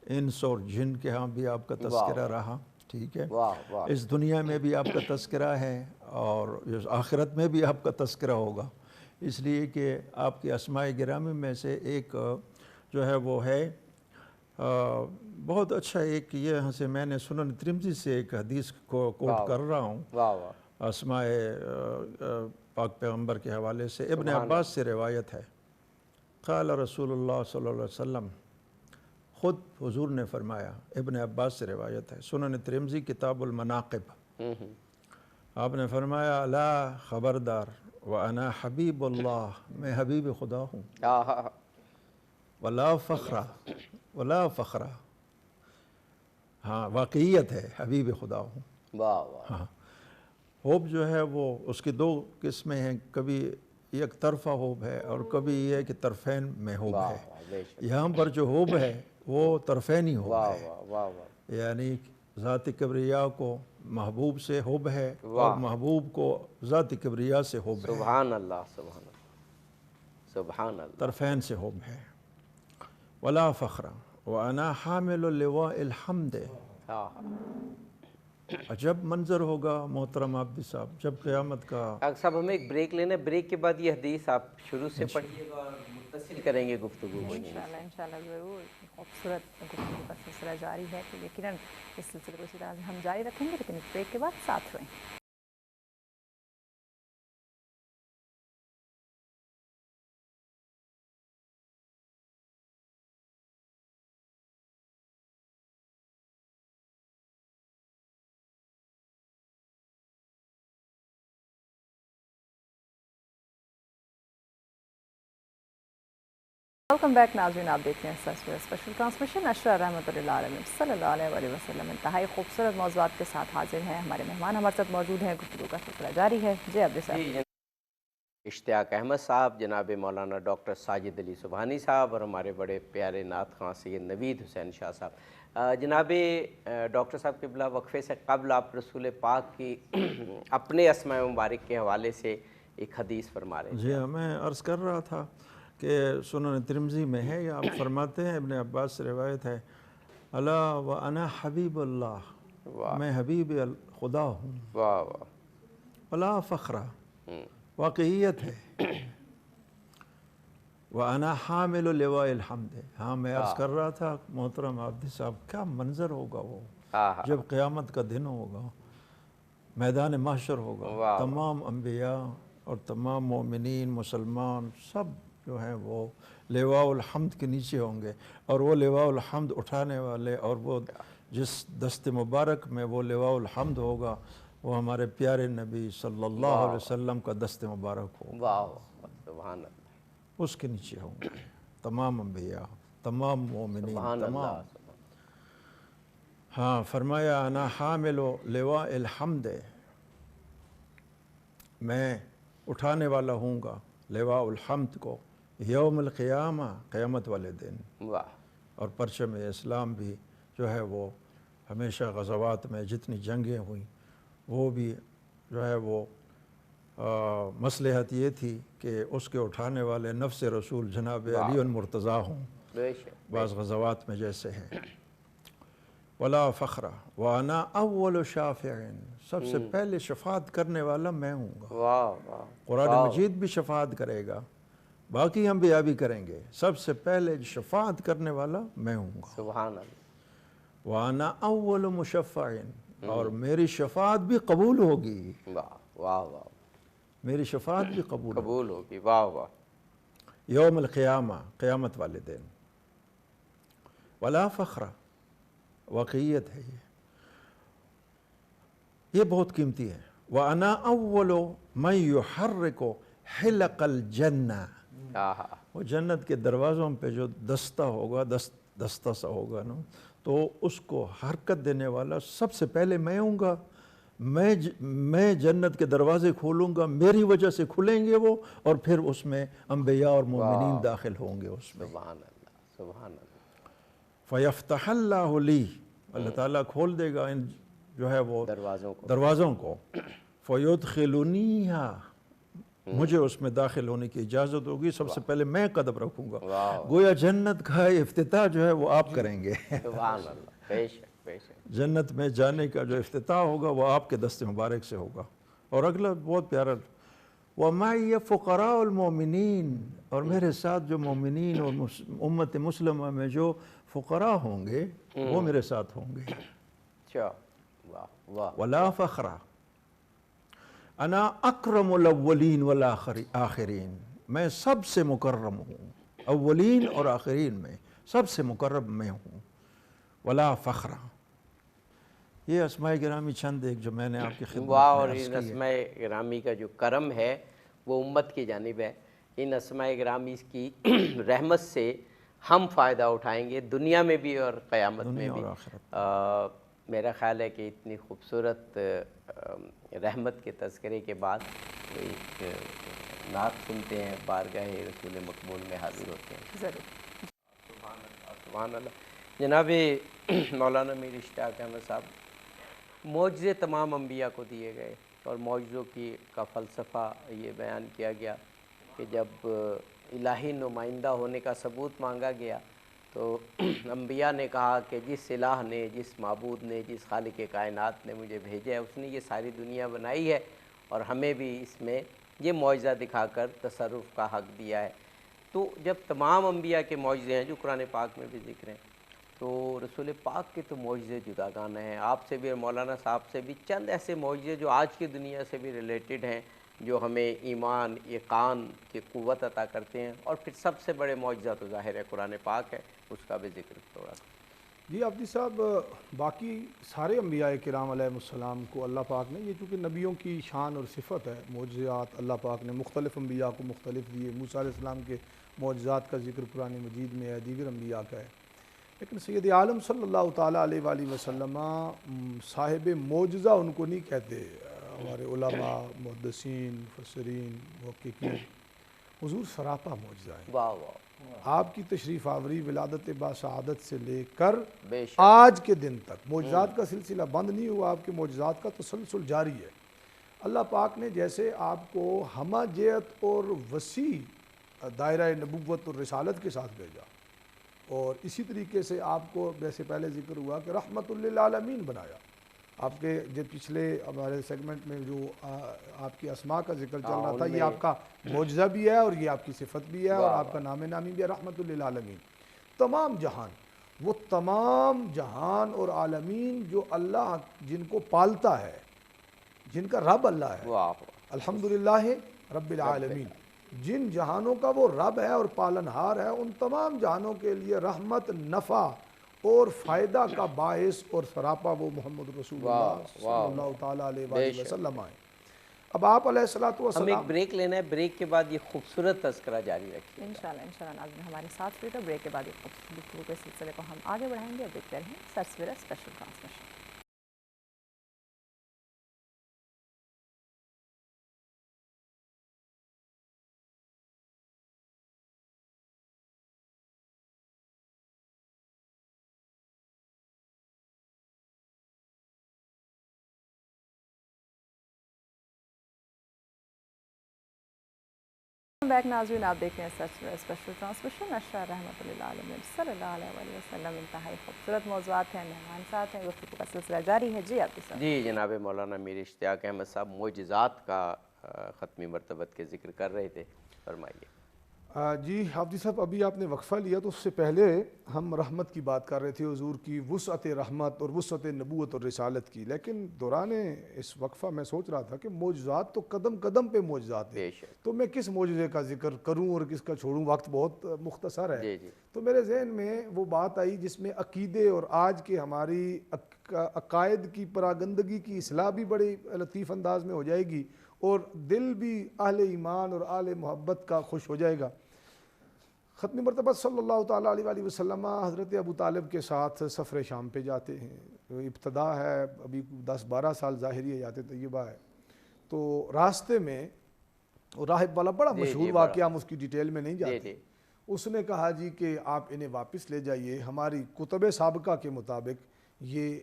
انس اور جن کے ہاں بھی آپ کا تذکرہ رہا، ٹھیک ہے۔ اس دنیا میں بھی آپ کا تذکرہ ہے اور آخرت میں بھی آپ کا تذکرہ ہوگا، اس لیے کہ آپ کی اسماء گرامی میں سے ایک جو ہے وہ ہے بہت اچھا، ایک یہاں سے میں نے سنن ترمذی سے ایک حدیث کو کوٹ کر رہا ہوں اسماء پاک پیغمبر کے حوالے سے، ابن عباس سے روایت ہے، قال رسول اللہ صلی اللہ علیہ وسلم، خود حضور نے فرمایا، ابن عباس سے روایت ہے، سنن ترمذی کتاب المناقب، آپ نے فرمایا، لا خبردار وانا حبیب اللہ، میں حبیب خدا ہوں، ولا فخرہ، ولا فخرہ، ہاں واقعیت ہے، حبیب خدا ہوں۔ ہاں، حب جو ہے وہ اس کی 2 قسمیں ہیں، کبھی ایک طرفہ حب ہے اور کبھی یہ ہے کہ طرفین میں حب ہے۔ یہاں پر جو حب ہے وہ طرفینی حب ہے، یعنی ذات کبریا کو محبوب سے حب ہے اور محبوب کو ذات کبریا سے حب ہے، سبحان اللہ، سبحان اللہ، سبحان اللہ، طرفین سے حب ہے۔ ولا فخرہ وانا حامل لواء الحمد، عجب منظر ہوگا محترم عابد صاحب جب قیامت کا۔ ڈاکٹر صاحب ہمیں ایک بریک لینا ہے، بریک کے بعد یہ حدیث آپ شروع سے پڑھیے گا اور متصل کریں گے گفتگو کو انشاءاللہ ضرور، خوبصورت گفتگو کا سلسلہ جاری ہے، تو یقیناً اس سلسلے کو اسی طرح سے ہم جاری رکھیں گے، لیکن اس بریک کے بعد ساتھ رہیں۔ ویلکم بیک ناظرین، آپ دیکھ رہے ہیں سچ ویئر اسپیشل ٹرانسمیشن، اشرا رحمۃ اللہ علیہ صلی اللہ علیہ وآلہ وسلم انتہائی خوبصورت موضوعات کے ساتھ حاضر ہیں۔ ہمارے مہمان ہمارے ساتھ موجود ہیں، گفتگو کا سلسلہ جاری ہے۔ جی عبد صاحب۔ اشتیاق احمد صاحب، جناب مولانا ڈاکٹر ساجد علی سبحانی صاحب اور ہمارے بڑے پیارے نعت خواں سید نوید حسین شاہ صاحب۔ جناب ڈاکٹر صاحب قبلہ، وقفے سے قبل آپ رسول پاک کی اپنے اسماء مبارک کے حوالے سے ایک حدیث فرما رہے ہیں۔ جی ہاں، میں عرض کر رہا تھا کہ سنن ترمذی میں ہے، یا آپ فرماتے ہیں، ابن عباس سے روایت ہے، الا وانا حبیب اللہ، میں حبیب خدا ہوں، واہ واہ، ولا فخرہ، واقعیت ہے، وانا حامل لواء الحمد۔ ہاں میں عرض کر رہا تھا محترم عابدی صاحب، کیا منظر ہوگا وہ جب قیامت کا دن ہوگا، میدان محشر ہوگا، تمام انبیاء اور تمام مومنین مسلمان سب جو ہیں وہ لواء الحمد کے نیچے ہوں گے، اور وہ لواء الحمد اٹھانے والے اور وہ جس دست مبارک میں وہ لواء الحمد ہوگا وہ ہمارے پیارے نبی صلی اللہ علیہ وسلم کا دست مبارک ہوگا، واہ، سبحان اللہ، اس کے نیچے ہوں گے تمام انبیاء، تمام مومنین، سبحان تمام۔ اللہ۔ ہاں فرمایا انا حامل لواء الحمد، میں اٹھانے والا ہوں گا لواء الحمد کو یوم القیامہ، قیامت والے دن۔ واہ، اور پرچم اسلام بھی جو ہے وہ ہمیشہ غزوات میں جتنی جنگیں ہوئیں وہ بھی جو ہے وہ مصلحت یہ تھی کہ اس کے اٹھانے والے نفس رسول جناب علی المرتضیٰ ہوں، بے شک، بعض غزوات میں جیسے ہیں۔ ولا فخرہ وانا اول شافع، سب سے پہلے شفاعت کرنے والا میں ہوں گا۔ واہ واہ، قرآن مجید بھی شفاعت کرے گا، باقی انبیاء بھی کریں گے، سب سے پہلے شفاعت کرنے والا میں ہوں گا۔ سبحان اللہ، وَأَنَا أَوَّلُ مُشَفَّعٍ، اور میری شفاعت بھی قبول ہوگی، واہ واہ واہ، میری شفاعت بھی قبول ہوگی قبول ہوگی، واہ واہ، یوم القیامہ، قیامت والے دن۔ ولا فخرہ، واقعیت ہے یہ بہت قیمتی ہے۔ وَأَنَا أَوَّلُ مَن يُحَرِّكُ حِلَقَ الْجَنَّةِ، آہا، وہ جنت کے دروازوں پہ جو دستہ ہوگا، دستہ سا ہوگا نا، تو اس کو حرکت دینے والا سب سے پہلے میں ہوں گا۔ میں جنت کے دروازے کھولوں گا، میری وجہ سے کھلیں گے وہ، اور پھر اس میں انبیاء اور مومنین داخل ہوں گے اس میں۔ سبحان اللہ، سبحان اللہ، فَيَفْتَحَ اللَّهُ لِي، اللہ تعالیٰ کھول دے گا ان جو ہے وہ دروازوں کو، فَيُدْخِلُنِيهَا، مجھے اس میں داخل ہونے کی اجازت ہوگی، سب سے پہلے میں قدم رکھوں گا، گویا جنت کا افتتاح جو ہے وہ آپ کریں گے۔ سبحان اللہ، بے شک، بے شک، جنت میں جانے کا جو افتتاح ہوگا وہ آپ کے دست مبارک سے ہوگا۔ اور اگلا بہت پیارا، وَمَعِيَ فُقَرَاءُ الْمُؤْمِنِينَ، اور میرے ساتھ جو مومنین اور امت مسلمہ میں جو فقراء ہوں گے وہ میرے ساتھ ہوں گے۔ اچھا، واہ واہ، وَلَا فَخْرَ، انا اکرم الاولین والآخرین، میں سب سے مکرم ہوں، اولین اور آخرین میں سب سے مکرم میں ہوں۔ ولا فخر، یہ اسماء گرامی چند ایک جو میں نے آپ کی خدمت واہ، اور میں عرض ان کی ہے۔ اسماء گرامی کا جو کرم ہے وہ امت کی جانب ہے۔ ان اسماء گرامی کی رحمت سے ہم فائدہ اٹھائیں گے دنیا میں بھی اور قیامت میں دنیا بھی۔ اور آخرت۔ میرا خیال ہے کہ اتنی خوبصورت رحمت کے تذکرے کے بعد ایک نعت سنتے ہیں، بارگاہ رسول مقبول میں حاضر ہوتے ہیں۔ ضرور۔ سبحان اللہ۔ جناب مولانا میر اشتیاق احمد صاحب، معجزے تمام انبیاء کو دیے گئے، اور معجزوں کا فلسفہ یہ بیان کیا گیا کہ جب الہی نمائندہ ہونے کا ثبوت مانگا گیا تو انبیاء نے کہا کہ جس الہ نے، جس معبود نے، جس خالق کائنات نے مجھے بھیجا ہے اس نے یہ ساری دنیا بنائی ہے، اور ہمیں بھی اس میں یہ معجزہ دکھا کر تصرف کا حق دیا ہے۔ تو جب تمام انبیاء کے معجزے ہیں جو قرآن پاک میں بھی ذکر ہیں، تو رسول پاک کے تو معجزے جداگانہ ہیں۔ آپ سے بھی اور مولانا صاحب سے بھی چند ایسے معجزے جو آج کی دنیا سے بھی ریلیٹڈ ہیں، جو ہمیں ایمان، یقین کی قوت عطا کرتے ہیں، اور پھر سب سے بڑے معجزہ تو ظاہر ہے قرآن پاک ہے، اس کا بھی ذکر تھوڑا سا۔ جی عابدی صاحب، باقی سارے انبیاء کرام علیہ السلام کو اللہ پاک نے، یہ چونکہ نبیوں کی شان اور صفت ہے، معجزات اللہ پاک نے مختلف انبیاء کو مختلف دیے۔ موسیٰ علیہ السلام کے معجزات کا ذکر قرآن مجید میں ہے، دیگر انبیاء کا ہے، لیکن سید عالم صلی اللہ تعالیٰ علیہ وآلہ وسلم صاحب معجزہ ان کو نہیں کہتے، ہمارے علماء، محدثین، مفسرین، محققین، حضور سراپا معجزہ ہیں۔ واہ واہ، آپ کی تشریف آوری ولادت باسعادت سے لے کر بے شک، آج کے دن تک معجزات کا سلسلہ بند نہیں ہوا، آپ کے معجزات کا تسلسل جاری ہے۔ اللہ پاک نے جیسے آپ کو ہمہ جہت اور وسیع دائرہ نبوت اور رسالت کے ساتھ بھیجا، اور اسی طریقے سے آپ کو جیسے پہلے ذکر ہوا کہ رحمت للعالمین بنایا۔ آپ کے جو پچھلے ہمارے سیگمنٹ میں جو آپ کی اسماء کا ذکر چل رہا تھا، یہ آپ کا معجزہ بھی ہے اور یہ آپ کی صفت بھی ہے اور آپ کا نام نامی بھی ہے، رحمت للعالمین۔ تمام جہان، وہ تمام جہان اور عالمین جو اللہ جن کو پالتا ہے، جن کا رب اللہ ہے، واہ، الحمدللہ رب العالمین، جن جہانوں کا وہ رب ہے اور پالنہار ہے، ان تمام جہانوں کے لیے رحمت، نفع اور فائدہ کا باعث اور سراپا وہ محمد رسول اللہ صلی اللہ تعالیٰ علیہ وآلہ وسلم آئے۔ اب آپ علیہ الصلوۃ ہم والسلام، ایک بریک لینا ہے، بریک کے بعد یہ خوبصورت تذکرہ جاری رکھیے۔ انشاءاللہ ناظرین ہمارے ساتھ ہوئے تو بریک کے بعد یہ خوبصورت گفتگو کے سلسلے کو ہم آگے بڑھائیں گے۔ اب دیکھتے رہیں سر سویرا اسپیشل ٹرانسمیشن۔ بیک ناظرین، آپ دیکھ رہے ہیں سچ اسپیشل ٹرانسمیشن۔ اشرا رحمۃ اللہ علیہ صلی اللہ علیہ وآلہ وسلم، انتہائی خوبصورت موضوعات ہیں، مہمان ساتھ ہیں، گفتگو کا سلسلہ جاری ہے۔ جی آپ صاحب۔ جی جناب مولانا میر اشتیاق احمد صاحب معجزات کا ختمی مرتبت کے ذکر کر رہے تھے، فرمائیے۔ جی حافظ صاحب، ابھی آپ نے وقفہ لیا تو اس سے پہلے ہم رحمت کی بات کر رہے تھے، حضور کی وسعت رحمت اور وسعت نبوت اور رسالت کی، لیکن دوران اس وقفہ میں سوچ رہا تھا کہ معجزات تو قدم قدم پہ معجزات ہیں، تو میں کس معجزے کا ذکر کروں اور کس کا چھوڑوں، وقت بہت مختصر ہے۔ تو میرے ذہن میں وہ بات آئی جس میں عقیدے اور آج کے ہماری عقائد کی پراگندگی کی اصلاح بھی بڑی لطیف انداز میں ہو جائے گی، اور دل بھی اہل ایمان اور اہل محبت کا خوش ہو جائے گا۔ ختم مرتبہ صلی اللہ تعالیٰ علیہ وآلہ وسلم حضرت ابو طالب کے ساتھ سفر شام پہ جاتے ہیں، ابتدا ہے، ابھی 10-12 سال ظاہری حیات طیبہ ہے، تو راستے میں راہب والا بڑا مشہور واقعہ، ہم اس کی ڈیٹیل میں نہیں جاتے، اس نے کہا جی کہ آپ انہیں واپس لے جائیے، ہماری کتب سابقہ کے مطابق یہ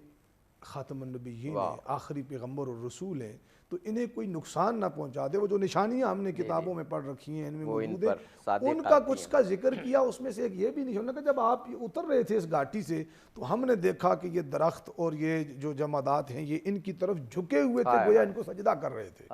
خاتم النبیین ہیں، آخری پیغمبر اور رسول ہیں، تو انہیں کوئی نقصان نہ پہنچا دے۔ وہ جو نشانیاں ہم نے کتابوں میں پڑھ رکھی ہیں، ان میں موجود ہیں، ان کا کچھ کا ذکر کیا۔ اس میں سے ایک یہ بھی نشان کہ جب آپ اتر رہے تھے اس گھاٹی سے تو ہم نے دیکھا کہ یہ درخت اور یہ جو جمادات ہیں یہ ان کی طرف جھکے ہوئے تھے، گویا ان کو سجدہ کر رہے تھے۔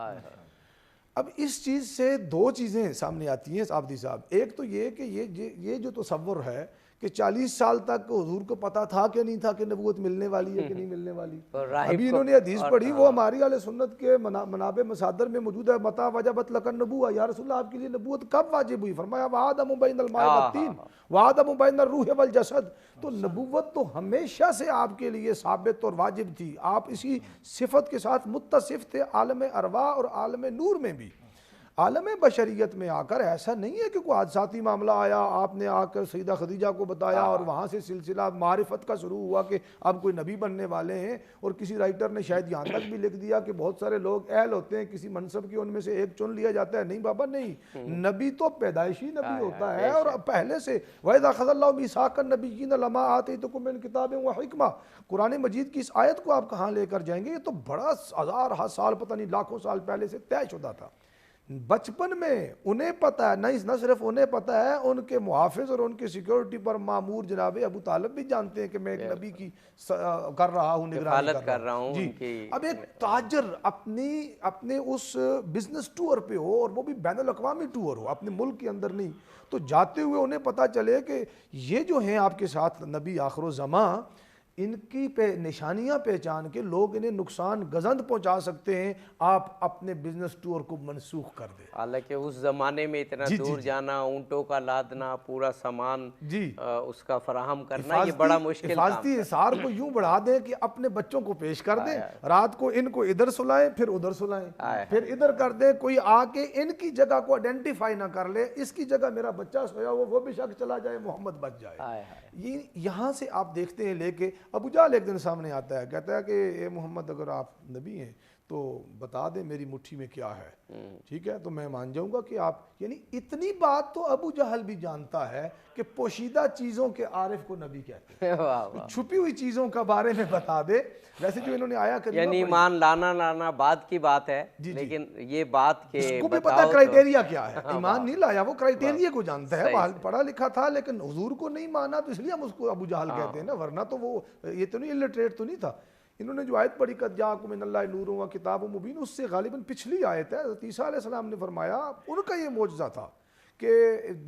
اب اس چیز سے دو چیزیں سامنے آتی ہیں عابدی صاحب، ایک تو یہ کہ یہ جو تصور ہے کہ 40 سال تک حضور کو پتا تھا کہ نہیں تھا کہ نبوت ملنے والی ہے کہ نہیں ملنے والی۔ ابھی انہوں نے حدیث پڑھی، وہ ہماری اہل سنت کے منابع مصادر میں موجود ہے، متى وجبت لک النبوۃ، یا رسول اللہ آپ کے لیے نبوت کب واجب ہوئی؟ فرمایا وآدم بین الماء والطین وآدم بین الروح والجسد۔ تو نبوت تو ہمیشہ سے آپ کے لیے ثابت اور واجب تھی، آپ اسی صفت کے ساتھ متصف تھے عالم ارواح اور عالم نور میں بھی۔ عالم بشریت میں آ کر ایسا نہیں ہے کہ کوئی حادثاتی معاملہ آیا، آپ نے آ کر سیدہ خدیجہ کو بتایا اور وہاں سے سلسلہ معرفت کا شروع ہوا کہ اب کوئی نبی بننے والے ہیں، اور کسی رائٹر نے شاید یہاں تک بھی لکھ دیا کہ بہت سارے لوگ اہل ہوتے ہیں کسی منصب کی، ان میں سے ایک چن لیا جاتا ہے۔ نہیں بابا، نہیں، نبی تو پیدائشی نبی ہوتا ہے، اور پہلے سے وَإِذَا أَخَذَ اللَّهُ مِيثَاقَ النَّبِيِّينَ لَمَا آتَيْتُكُم مِّن كِتَابٍ وَحِكْمَةٍ، قرآن مجید کی اس آیت کو آپ کہاں لے کر جائیں گے؟ یہ تو بڑا ہزار سال، پتہ نہیں لاکھوں سال پہلے سے طے شدہ تھا۔ بچپن میں انہیں پتہ ہے، نہ صرف انہیں پتہ ہے، ان کے محافظ اور ان کی سیکیورٹی پر معمور جناب ابو طالب بھی جانتے ہیں کہ میں ایک نبی کی کر رہا ہوں، نگرانی کر رہا ہوں۔ جی، اب ایک تاجر اپنے اس بزنس ٹور پہ ہو، اور وہ بھی بین الاقوامی ٹور ہو، اپنے ملک کے اندر نہیں، تو جاتے ہوئے انہیں پتہ چلے کہ یہ جو ہیں آپ کے ساتھ نبی آخر الزماں، ان کی نشانیاں پہچان کے لوگ انہیں نقصان گزند پہنچا سکتے ہیں، آپ اپنے بزنس ٹور کو منسوخ کر دیں۔ حالانکہ اس زمانے میں اتنا دور جانا، اونٹوں کا لادنا، پورا سامان اس کا فراہم کرنا، یہ بڑا مشکل کام ہے۔ حفاظتی حصار کو یوں بڑھا دیں کہ اپنے بچوں کو پیش کر دیں، رات کو ان کو ادھر سلائیں، پھر ادھر سلائیں، پھر ادھر کر دیں، کوئی آ کے ان کی جگہ کو آئیڈینٹیفائی نہ کر لے، اس کی جگہ میرا بچہ سویا وہ بھی شک چلا جائے، محمد بچ جائے۔ یہاں سے آپ دیکھتے ہیں لے کے ابو جہل ایک دن سامنے آتا ہے، کہتا ہے کہ اے محمد اگر آپ نبی ہیں تو بتا دیں میری مٹھی میں کیا ہے، ٹھیک ہے، تو میں مان جاؤں گا کہ آپ، یعنی اتنی بات تو ابو جہل بھی جانتا ہے کہ پوشیدہ چیزوں کے عارف کو نبی کہتے ہیں، چھپی ہوئی چیزوں کا بارے میں بتا دے۔ ویسے جو انہوں نے آیا کریمہ یعنی ایمان لانا بعد کی بات ہے، لیکن یہ بات کہ اس کو بھی پتا کرائٹیریا کیا ہے، ایمان نہیں لایا، وہ کرائٹیریا کو جانتا ہے، پڑھا لکھا تھا لیکن حضور کو نہیں مانا، تو اس لیے ہم اس کو ابو جہل کہتے ہیں نا، ورنہ تو وہ یہ تو نہیں الٹریٹ تو نہیں تھا۔ انہوں نے جو آیت پڑھی قد جاءکم من اللہ نور و کتاب مبین، اس سے غالباً پچھلی آیت ہے، حضرت عیسیٰ علیہ السلام نے فرمایا، ان کا یہ معجزہ تھا کہ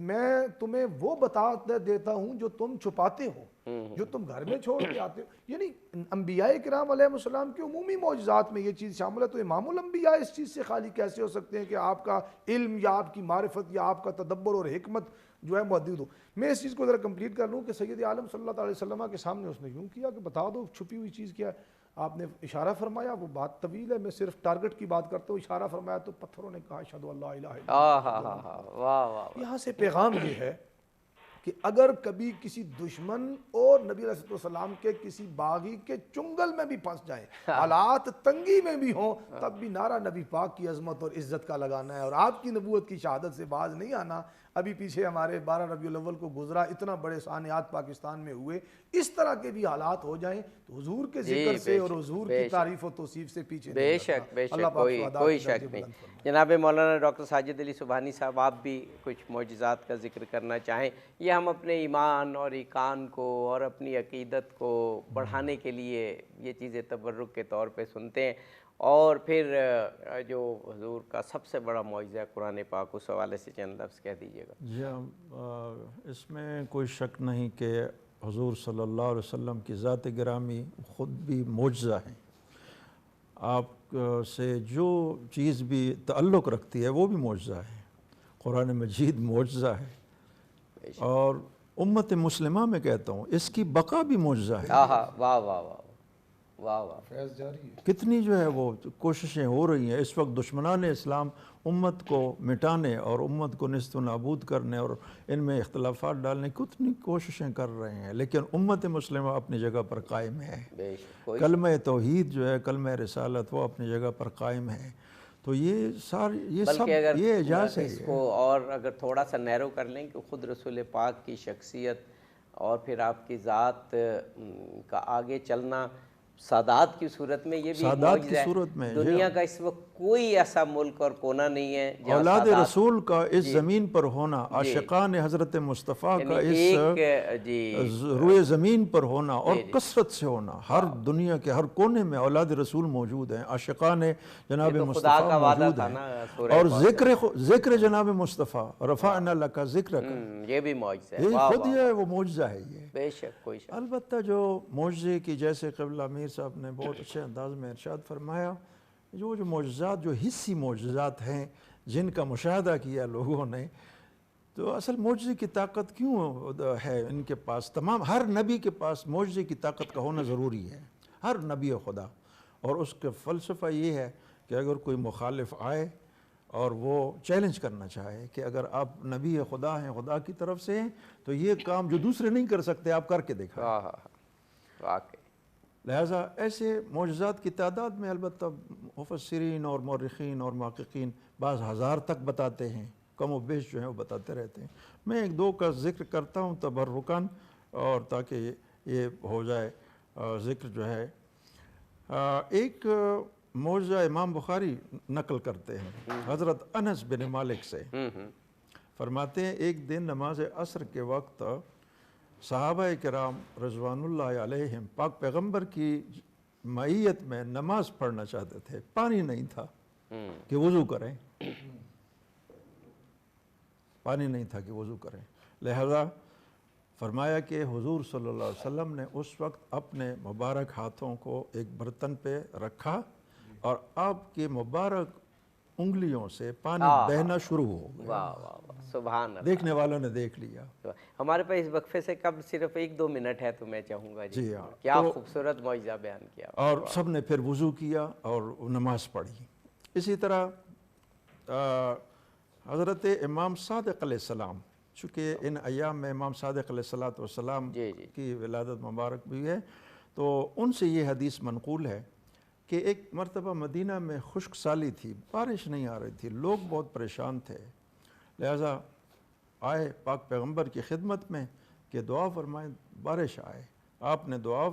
میں تمہیں وہ بتا دیتا ہوں جو تم چھپاتے ہو، جو تم گھر میں چھوڑ کے آتے ہو۔ یعنی انبیاء کرام علیہ السلام کے عمومی معجزات میں یہ چیز شامل ہے، تو امام الانبیاء اس چیز سے خالی کیسے ہو سکتے ہیں کہ آپ کا علم یا آپ کی معرفت یا آپ کا تدبر اور حکمت جو ہے محدود ہو۔ میں اس چیز کو ذرا کمپلیٹ کر لوں کہ سید عالم صلی اللہ علیہ وسلم کے سامنے اس نے یوں کیا کہ بتا دو چھپی ہوئی چیز کیا ہے۔ آپ نے اشارہ فرمایا، وہ بات طویل ہے، میں صرف ٹارگٹ کی بات کرتا ہوں، اشارہ فرمایا تو پتھروں نے کہا اشہد ان لا الہ الا اللہ۔ یہاں سے پیغام یہ ہے کہ اگر کبھی کسی دشمن اور نبی علیہ السلام کے کسی باغی کے چنگل میں بھی پھنس جائیں، حالات تنگی میں بھی ہوں، تب بھی نعرہ نبی پاک کی عظمت اور عزت کا لگانا ہے اور آپ کی نبوت کی شہادت سے باز نہیں آنا۔ ابھی پیچھے ہمارے 12 ربیع الاول کو گزرا، اتنا بڑے سانحات پاکستان میں ہوئے، اس طرح کے بھی حالات ہو جائیں تو حضور کے ذکر سے اور حضور کی تعریف و توصیف سے پیچھے بے شک کوئی شک نہیں۔ جناب مولانا ڈاکٹر ساجد علی سبحانی صاحب، آپ بھی کچھ معجزات کا ذکر کرنا چاہیں؟ یہ ہم اپنے ایمان اور ایقان کو اور اپنی عقیدت کو بڑھانے کے لیے یہ چیزیں تبرک کے طور پہ سنتے ہیں، اور پھر جو حضور کا سب سے بڑا معجزہ ہے قرآن پاک، اس حوالے سے چند لفظ کہہ دیجیے گا۔ جی اس میں کوئی شک نہیں کہ حضور صلی اللہ علیہ وسلم کی ذات گرامی خود بھی معجزہ ہیں۔ آپ سے جو چیز بھی تعلق رکھتی ہے وہ بھی معجزہ ہے، قرآن مجید معجزہ ہے، اور امت مسلمہ میں کہتا ہوں اس کی بقا بھی معجزہ ہے۔ واہ واہ واہ واہ واہ واہ، فیض جاری ہے۔ کتنی جو ہے وہ کوششیں ہو رہی ہیں اس وقت دشمنان اسلام امت کو مٹانے اور امت کو نیست و نابود کرنے اور ان میں اختلافات ڈالنے کی کتنی کوششیں کر رہے ہیں، لیکن امت مسلمہ اپنی جگہ پر قائم ہے۔ کلمہ توحید جو ہے، کلمہ رسالت، وہ اپنی جگہ پر قائم ہے۔ تو یہ سب یہ اعجاز ہے۔ اس کو اور اگر تھوڑا سا نیرو کر لیں کہ خود رسول پاک کی شخصیت اور پھر آپ کی ذات کا آگے چلنا سادات کی صورت میں، یہ بھی معجزہ ہے۔ دنیا کا اس وقت کوئی ایسا ملک اور کونا نہیں ہے جہاں اولاد رسول کا اس زمین پر ہونا، عاشقان حضرت مصطفیٰ کا اس روئے زمین پر ہونا اور کثرت سے ہونا، ہر دنیا کے ہر کونے میں اولاد رسول موجود ہیں، عاشقان جناب مصطفیٰ موجود ہیں، اور ذکر جناب مصطفیٰ، رفعنا لک ذکرک، یہ بھی معجزہ ہے، یہ خود یہ وہ معجزہ ہے۔ یہ بے شک کوئی شک۔ البتہ جو معجزے کی، جیسے قبلہ امیر صاحب نے بہت اچھے انداز میں ارشاد فرمایا، جو معجزات، جو حصی معجزات ہیں جن کا مشاہدہ کیا لوگوں نے، تو اصل معجزے کی طاقت کیوں ہے ان کے پاس؟ تمام ہر نبی کے پاس معجزے کی طاقت کا ہونا ضروری ہے، ہر نبی خدا، اور اس کا فلسفہ یہ ہے کہ اگر کوئی مخالف آئے اور وہ چیلنج کرنا چاہے کہ اگر آپ نبی خدا ہیں، خدا کی طرف سے ہیں، تو یہ کام جو دوسرے نہیں کر سکتے آپ کر کے دکھائیں۔ واقعی لہٰذا ایسے معجزات کی تعداد میں البتہ مفسرین اور مورخین اور محققین بعض ہزار تک بتاتے ہیں، کم و بیش جو ہیں وہ بتاتے رہتے ہیں۔ میں ایک دو کا ذکر کرتا ہوں تبرکاً، اور تاکہ یہ ہو جائے ذکر جو ہے۔ ایک معجزہ امام بخاری نقل کرتے ہیں حضرت انس بن مالک سے، فرماتے ہیں ایک دن نماز عصر کے وقت صحابہ کرام رضوان اللہ علیہم پاک پیغمبر کی معیت میں نماز پڑھنا چاہتے تھے، پانی نہیں تھا کہ وضو کریں، پانی نہیں تھا کہ وضو کریں، لہذا فرمایا کہ حضور صلی اللہ علیہ وسلم نے اس وقت اپنے مبارک ہاتھوں کو ایک برتن پہ رکھا اور آپ کے مبارک انگلیوں سے پانی بہنا شروع ہو گیا۔ واہ واہ واہ، سبحان اللہ۔ دیکھنے والوں نے دیکھ لیا۔ ہمارے پاس اس وقفے سے قبل صرف 1-2 منٹ ہے، تو میں چاہوں گا جی ہاں، کیا خوبصورت معجزہ بیان کیا، اور سب نے پھر وضو کیا اور نماز پڑھی۔ اسی طرح حضرت امام صادق علیہ السلام، چونکہ ان ایام میں امام صادق علیہ السلام کی ولادت مبارک بھی ہے، تو ان سے یہ حدیث منقول ہے کہ ایک مرتبہ مدینہ میں خشک سالی تھی، بارش نہیں آ رہی تھی، لوگ بہت پریشان تھے، لہٰذا آئے پاک پیغمبر کی خدمت میں کہ دعا فرمائیں بارش آئے۔ آپ نے دعا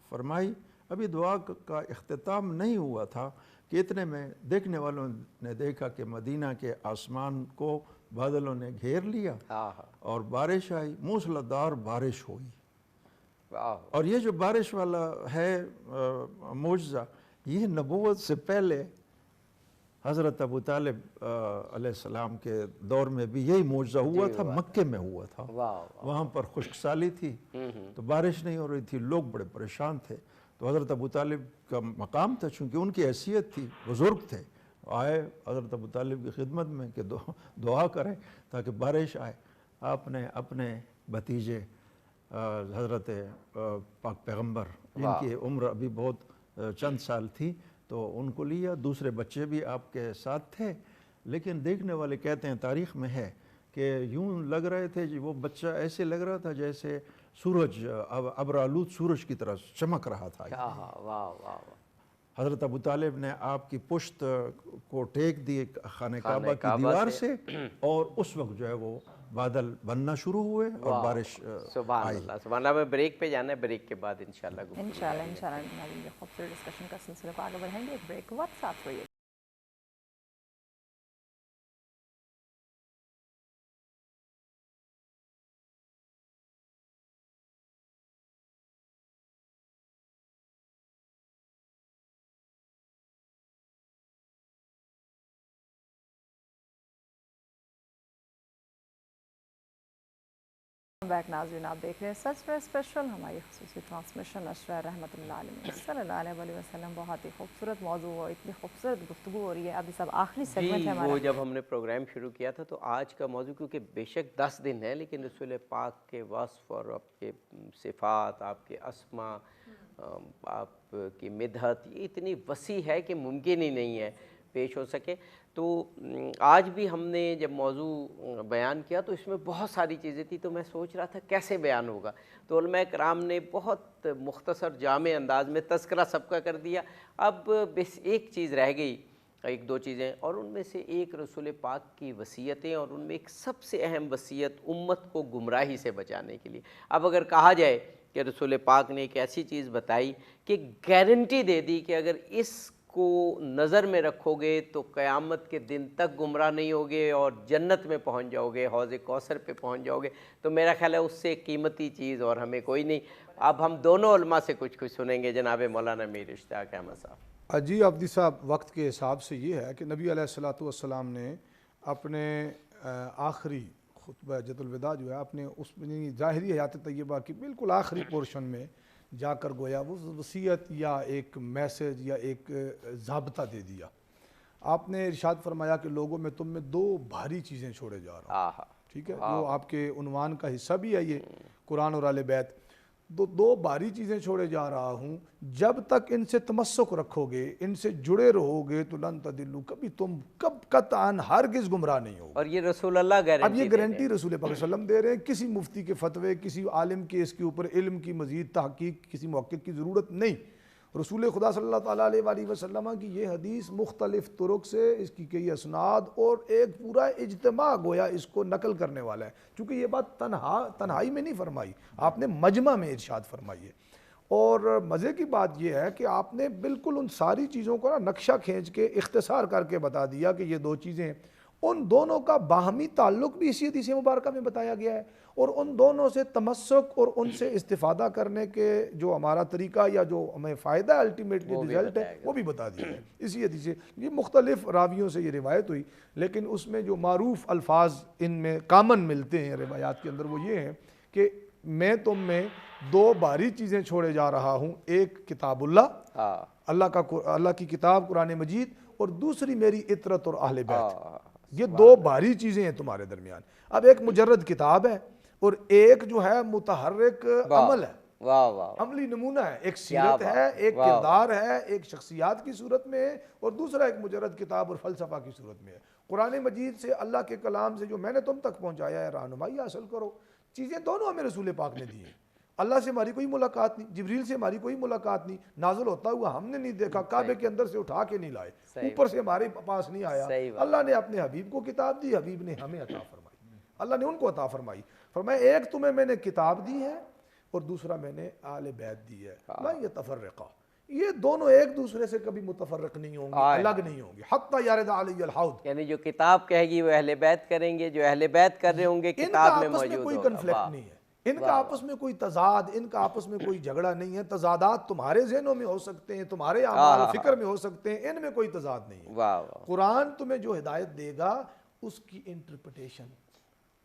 فرمائی، ابھی دعا کا اختتام نہیں ہوا تھا کہ اتنے میں دیکھنے والوں نے دیکھا کہ مدینہ کے آسمان کو بادلوں نے گھیر لیا اور بارش آئی، موسلادھار بارش ہوئی۔ اور یہ جو بارش والا ہے معجزہ، یہ نبوت سے پہلے حضرت ابو طالب علیہ السلام کے دور میں بھی یہی معجزہ ہوا تھا، مکے میں ہوا تھا۔ وہاں پر خشک سالی تھی تو بارش نہیں ہو رہی تھی، لوگ بڑے پریشان تھے، تو حضرت ابو طالب کا مقام تھا، چونکہ ان کی حیثیت تھی، بزرگ تھے، آئے حضرت ابو طالب کی خدمت میں کہ دعا کریں تاکہ بارش آئے۔ آپ نے اپنے بھتیجے حضرت پاک پیغمبر، جن کی عمر ابھی بہت چند سال تھی، تو ان کو لیا، دوسرے بچے بھی آپ کے ساتھ تھے، لیکن دیکھنے والے کہتے ہیں تاریخ میں ہے کہ یوں لگ رہے تھے جی وہ بچہ ایسے لگ رہا تھا جیسے سورج ابرآلود سورج کی طرح چمک رہا تھا۔ حضرت ابو طالب نے آپ کی پشت کو ٹیک دیے خانہ کعبہ کی دیوار سے، اور اس وقت جو ہے وہ بادل بننا شروع ہوئے اور بارش سبحان اللہ سبحان اللہ۔ میں بریک پہ جانا ہے، بریک کے بعد انشاءاللہ انشاءاللہ خوبصورت ڈسکشن کا سلسلے کو آگے بڑھائیں گے، ایک بریک کے بعد ساتھ رہیے۔ بیک ناظرین، آپ دیکھ رہے ہیں سچ پہ اسپیشل، ہماری خصوصی ٹرانسمیشن اشرار رحمۃ اللہ علیہ صلی اللہ علیہ وسلم۔ بہت ہی خوبصورت موضوع اور اتنی خوبصورت گفتگو ہو رہی ہے۔ ابھی سب آخری سیگمنٹ ہے ہمارا۔ وہ جب ہم نے پروگرام شروع کیا تھا تو آج کا موضوع کیونکہ بے شک 10 دن ہے، لیکن رسول پاک کے وصف اور آپ کے صفات، آپ کے اسما، آپ کی مدحت، یہ اتنی وسیع ہے کہ ممکن ہی نہیں ہے پیش ہو سکے۔ تو آج بھی ہم نے جب موضوع بیان کیا تو اس میں بہت ساری چیزیں تھیں، تو میں سوچ رہا تھا کیسے بیان ہوگا، تو علماء کرام نے بہت مختصر جامع انداز میں تذکرہ سب کا کر دیا۔ اب بس ایک چیز رہ گئی، ایک دو چیزیں، اور ان میں سے ایک رسول پاک کی وصیتیں، اور ان میں ایک سب سے اہم وصیت امت کو گمراہی سے بچانے کے لیے۔ اب اگر کہا جائے کہ رسول پاک نے ایک ایسی چیز بتائی کہ گارنٹی دے دی کہ اگر اس کو نظر میں رکھو گے تو قیامت کے دن تک گمراہ نہیں ہوگے اور جنت میں پہنچ جاؤ گے، حوض کوثر پہ پہنچ جاؤ گے، تو میرا خیال ہے اس سے قیمتی چیز اور ہمیں کوئی نہیں۔ اب ہم دونوں علماء سے کچھ سنیں گے، جناب مولانا میر اشتیاق احمد صاحب۔ جی عبدی صاحب، وقت کے حساب سے یہ ہے کہ نبی علیہ الصلوۃ والسلام نے اپنے آخری خطبہ حجۃ الوداع جو ہے، اپنے اس میں ظاہری حیات طیبہ کی بالکل آخری پورشن میں جا کر گویا وہ وصیت یا ایک میسج یا ایک ضابطہ دے دیا۔ آپ نے ارشاد فرمایا کہ لوگوں میں تم میں 2 بھاری چیزیں چھوڑے جا رہا ہوں، ٹھیک ہے، جو آپ کے عنوان کا حصہ بھی ہے یہ قرآن اور اہل بیت۔ 2 بھاری چیزیں چھوڑے جا رہا ہوں، جب تک ان سے تمسک رکھو گے، ان سے جڑے رہو گے تو لن تدلوا، کبھی تم قطعاً ہرگز گمراہ نہیں ہوگے۔ اور یہ رسول اللہ گارنٹی، اب یہ گارنٹی رسول پاک صلی اللہ علیہ وسلم دے رہے ہیں، کسی مفتی کے فتوے، کسی عالم کے اس کے اوپر علم کی مزید تحقیق، کسی محقق کی ضرورت نہیں۔ رسول خدا صلی اللہ تعالیٰ علیہ وسلم کی یہ حدیث مختلف طرق سے، اس کی کئی اسناد اور ایک پورا اجتماع گویا اس کو نقل کرنے والا ہے، چونکہ یہ بات تنہائی میں نہیں فرمائی، آپ نے مجمع میں ارشاد فرمائی ہے۔ اور مزے کی بات یہ ہے کہ آپ نے بالکل ان ساری چیزوں کو نقشہ کھینچ کے اختصار کر کے بتا دیا کہ یہ 2 چیزیں، ان دونوں کا باہمی تعلق بھی اسی حدیث مبارکہ میں بتایا گیا ہے، اور ان دونوں سے تمسک اور ان سے استفادہ کرنے کے جو ہمارا طریقہ یا جو ہمیں فائدہ الٹیمیٹلی رزلٹ ہے وہ بھی بتا دیا ہے اسی حدیث سے۔ یہ مختلف راویوں سے یہ روایت ہوئی، لیکن اس میں جو معروف الفاظ ان میں کامن ملتے ہیں روایات کے اندر وہ یہ ہیں کہ میں تم میں 2 بھاری چیزیں چھوڑے جا رہا ہوں، ایک کتاب اللہ، اللہ کی کتاب قرآن مجید، اور دوسری میری عطرت اور اہل بیت۔ یہ 2 بھاری چیزیں ہیں تمہارے درمیان۔ اب ایک مجرد کتاب ہے اور ایک جو ہے متحرک عمل ہے، عملی نمونہ ہے، ایک سیرت ہے، ایک کردار ہے، ایک شخصیات کی صورت میں ہے، اور دوسرا ایک مجرد کتاب اور فلسفہ کی صورت میں ہے۔ قرآن مجید سے، اللہ کے کلام سے جو میں نے تم تک پہنچایا ہے، رہنمائی حاصل کرو۔ چیزیں دونوں ہمیں رسول پاک نے دی ہیں، اللہ سے ہماری کوئی ملاقات نہیں، جبریل سے ہماری کوئی ملاقات نہیں، نازل ہوتا ہوا ہم نے نہیں دیکھا، کعبے کے اندر سے اٹھا کے نہیں لائے، اوپر سے ہمارے پاس نہیں آیا، اللہ نے اپنے حبیب کو کتاب دی، حبیب نے ہمیں عطا فرمائی، اللہ نے ان کو عطا فرمائی، فرمایا ایک تمہیں میں نے کتاب دی ہے اور دوسرا میں نے آل بیت دی ہے، لا یتفرقا، یہ دونوں ایک دوسرے سے کبھی متفرق نہیں ہوں گے، الگ نہیں ہوں گے، حتی یارد علی الحوض، یعنی جو کتاب کہے گی وہ اہل بیت کریں گے، جو اہل بیت کر رہے ہوں گے کتاب میں موجود ہوگا۔ ان کا آپس میں کوئی کنفلکٹ نہیں ہے، ان کا آپس میں کوئی تضاد، ان کا آپس میں کوئی جھگڑا نہیں ہے، تضادات تمہارے ذہنوں میں ہو سکتے ہیں، تمہارے اعمال فکر میں ہو سکتے ہیں، ان میں کوئی تضاد نہیں ہے۔ قرآن تمہیں جو ہدایت دے گا اس کی انٹرپریٹیشن،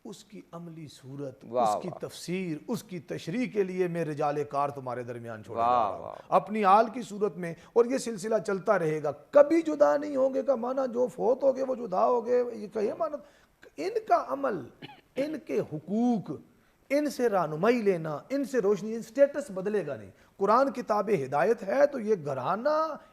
اس کی عملی صورت، اس کی تفسیر، اس کی تشریح کے لیے میں رجال کار تمہارے درمیان چھوڑا جا رہا ہوں اپنی آل کی صورت میں، اور یہ سلسلہ چلتا رہے گا، کبھی جدا نہیں ہوں گے کا معنی جو فوت ہو گئے وہ جدا ہو گئے، یہ کہے معنی ان کا عمل، ان کے حقوق، ان سے رہنمائی لینا، ان سے روشنی، سٹیٹس بدلے گا نہیں۔ قرآن کتاب ہدایت ہے تو یہ گھرانہ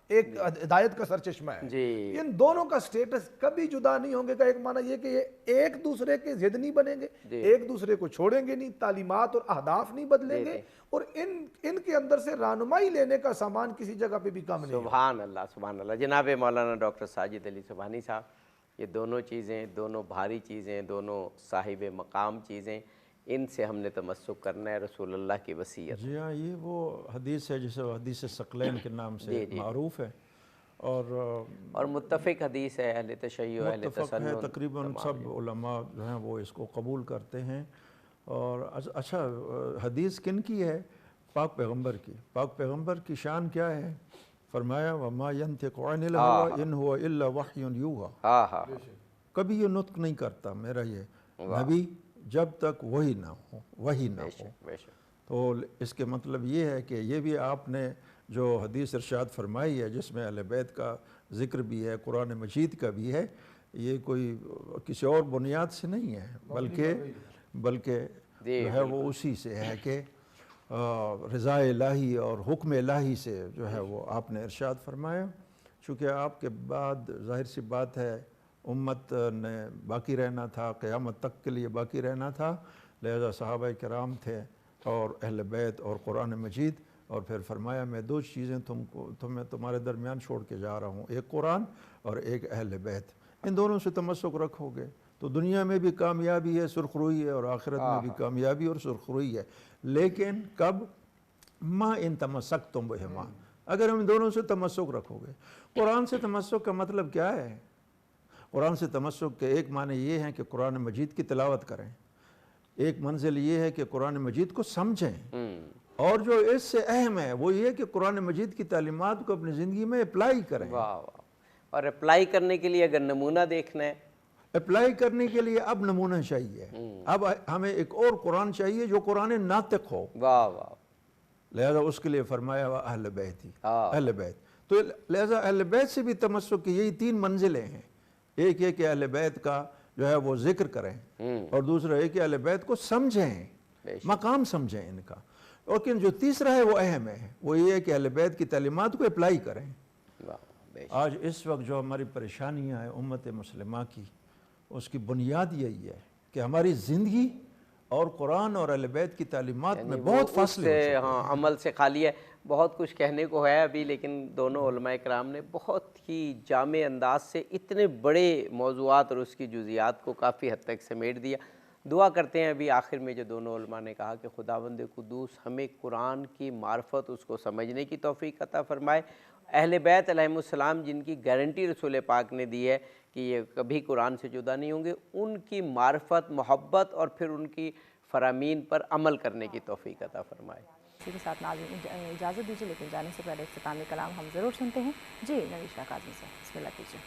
ایک ہدایت کا سرچشمہ ہے، ان دونوں کا سٹیٹس کبھی جدا نہیں ہوں گے کا ایک معنی یہ کہ یہ ایک دوسرے کے ضد نہیں بنیں گے، ایک دوسرے کو چھوڑیں گے نہیں، تعلیمات اور اہداف نہیں بدلیں گے، اور ان کے اندر سے رہنمائی لینے کا سامان کسی جگہ پہ بھی کم نہیں۔ سبحان اللہ، سبحان اللہ۔ جناب مولانا ڈاکٹر ساجد علی سبحانی صاحب، یہ دونوں چیزیں، دونوں بھاری چیزیں، دونوں صاحب مقام چیزیں، ان سے ہم نے تمسک کرنا ہے، رسول اللہ کی وصیت۔ جی ہاں، یہ وہ حدیث ہے جسے حدیث ثقلین کے نام سے معروف ہے، اور متفق حدیث ہے، اہل تشیع، اہل تسنن، ہے، تقریباً سب علماء جو ہیں وہ اس کو قبول کرتے ہیں۔ اور اچھا، حدیث کن کی ہے؟ پاک پیغمبر کی۔ پاک پیغمبر کی شان کیا ہے؟ فرمایا وَمَا يَنْتِقُ عَنِ الْهَوَىٰ إِنْ هُوَ إِلَّا وَحْيٌ يُوحَىٰ، کبھی یہ نطق نہیں کرتا میرا یہ نبی جب تک وہی نہ ہو، وہی نہ ہو۔ تو اس کے مطلب یہ ہے کہ یہ بھی آپ نے جو حدیث ارشاد فرمائی ہے جس میں اہل بیت کا ذکر بھی ہے، قرآن مجید کا بھی ہے، یہ کوئی کسی اور بنیاد سے نہیں ہے، بلکہ جو ہے وہ اسی سے ہے کہ رضا الہی اور حکم الہی سے جو ہے وہ آپ نے ارشاد فرمایا۔ چونکہ آپ کے بعد ظاہر سی بات ہے امت نے باقی رہنا تھا، قیامت تک کے لیے باقی رہنا تھا، لہذا صحابہ کرام تھے اور اہل بیت اور قرآن مجید، اور پھر فرمایا میں دو چیزیں تمہیں تمہارے درمیان چھوڑ کے جا رہا ہوں، ایک قرآن اور ایک اہل بیت، ان دونوں سے تمسک رکھو گے تو دنیا میں بھی کامیابی ہے، سرخروئی ہے، اور آخرت میں بھی کامیابی اور سرخروئی ہے۔ لیکن کب؟ ما ان تمسکتم بہما، اگر ہم دونوں سے تمسک رکھو گے۔ قرآن سے تمسک کا مطلب کیا ہے؟ قرآن سے تمسک کے ایک معنی یہ ہے کہ قرآن مجید کی تلاوت کریں، ایک منزل یہ ہے کہ قرآن مجید کو سمجھیں، اور جو اس سے اہم ہے وہ یہ ہے کہ قرآن مجید کی تعلیمات کو اپنی زندگی میں اپلائی کریں۔ اور اپلائی کرنے کے لیے اگر نمونہ دیکھنا ہے، اپلائی کرنے کے لیے اب نمونہ چاہیے، اب ہمیں ایک اور قرآن چاہیے جو قرآن ناطق ہو، لہذا اس کے لیے فرمایا ہوا اہل بیت ہی، اہل بیت۔ تو لہذا اہل بیت سے بھی تمسک کی یہی تین منزلیں ہیں، ایک یہ کہ اہل بیت کا جو ہے وہ ذکر کریں، اور دوسرا یہ کہ اہل بیت کو سمجھیں، مقام سمجھیں ان کا، لیکن جو تیسرا ہے وہ اہم ہے، وہ یہ ہے کہ اہل بیت کی تعلیمات کو اپلائی کریں۔ آج اس وقت جو ہماری پریشانیاں ہیں امت مسلمہ کی، اس کی بنیاد یہی ہے کہ ہماری زندگی اور قرآن اور اہل بیت کی تعلیمات میں بہت فاصلے ہو چکے ہیں۔ ہاں، عمل سے خالی ہے۔ بہت کچھ کہنے کو ہے ابھی، لیکن دونوں علماء کرام نے بہت ہی جامع انداز سے اتنے بڑے موضوعات اور اس کی جزیات کو کافی حد تک سمیٹ دیا۔ دعا کرتے ہیں ابھی آخر میں جو دونوں علماء نے کہا کہ خداوند قدوس ہمیں قرآن کی معرفت، اس کو سمجھنے کی توفیق عطا فرمائے۔ اہل بیت علیہم السلام جن کی گارنٹی رسول پاک نے دی ہے کہ یہ کبھی قرآن سے جدا نہیں ہوں گے، ان کی معرفت، محبت اور پھر ان کی فرامین پر عمل کرنے کی توفیق عطا فرمائے۔ اسی کے ساتھ ناظرین اجازت دیجیے، لیکن جانے سے پہلے اختتامی کلام ہم ضرور سنتے ہیں۔ جی نویشہ کاظمی سے بسم اللہ کیجیے۔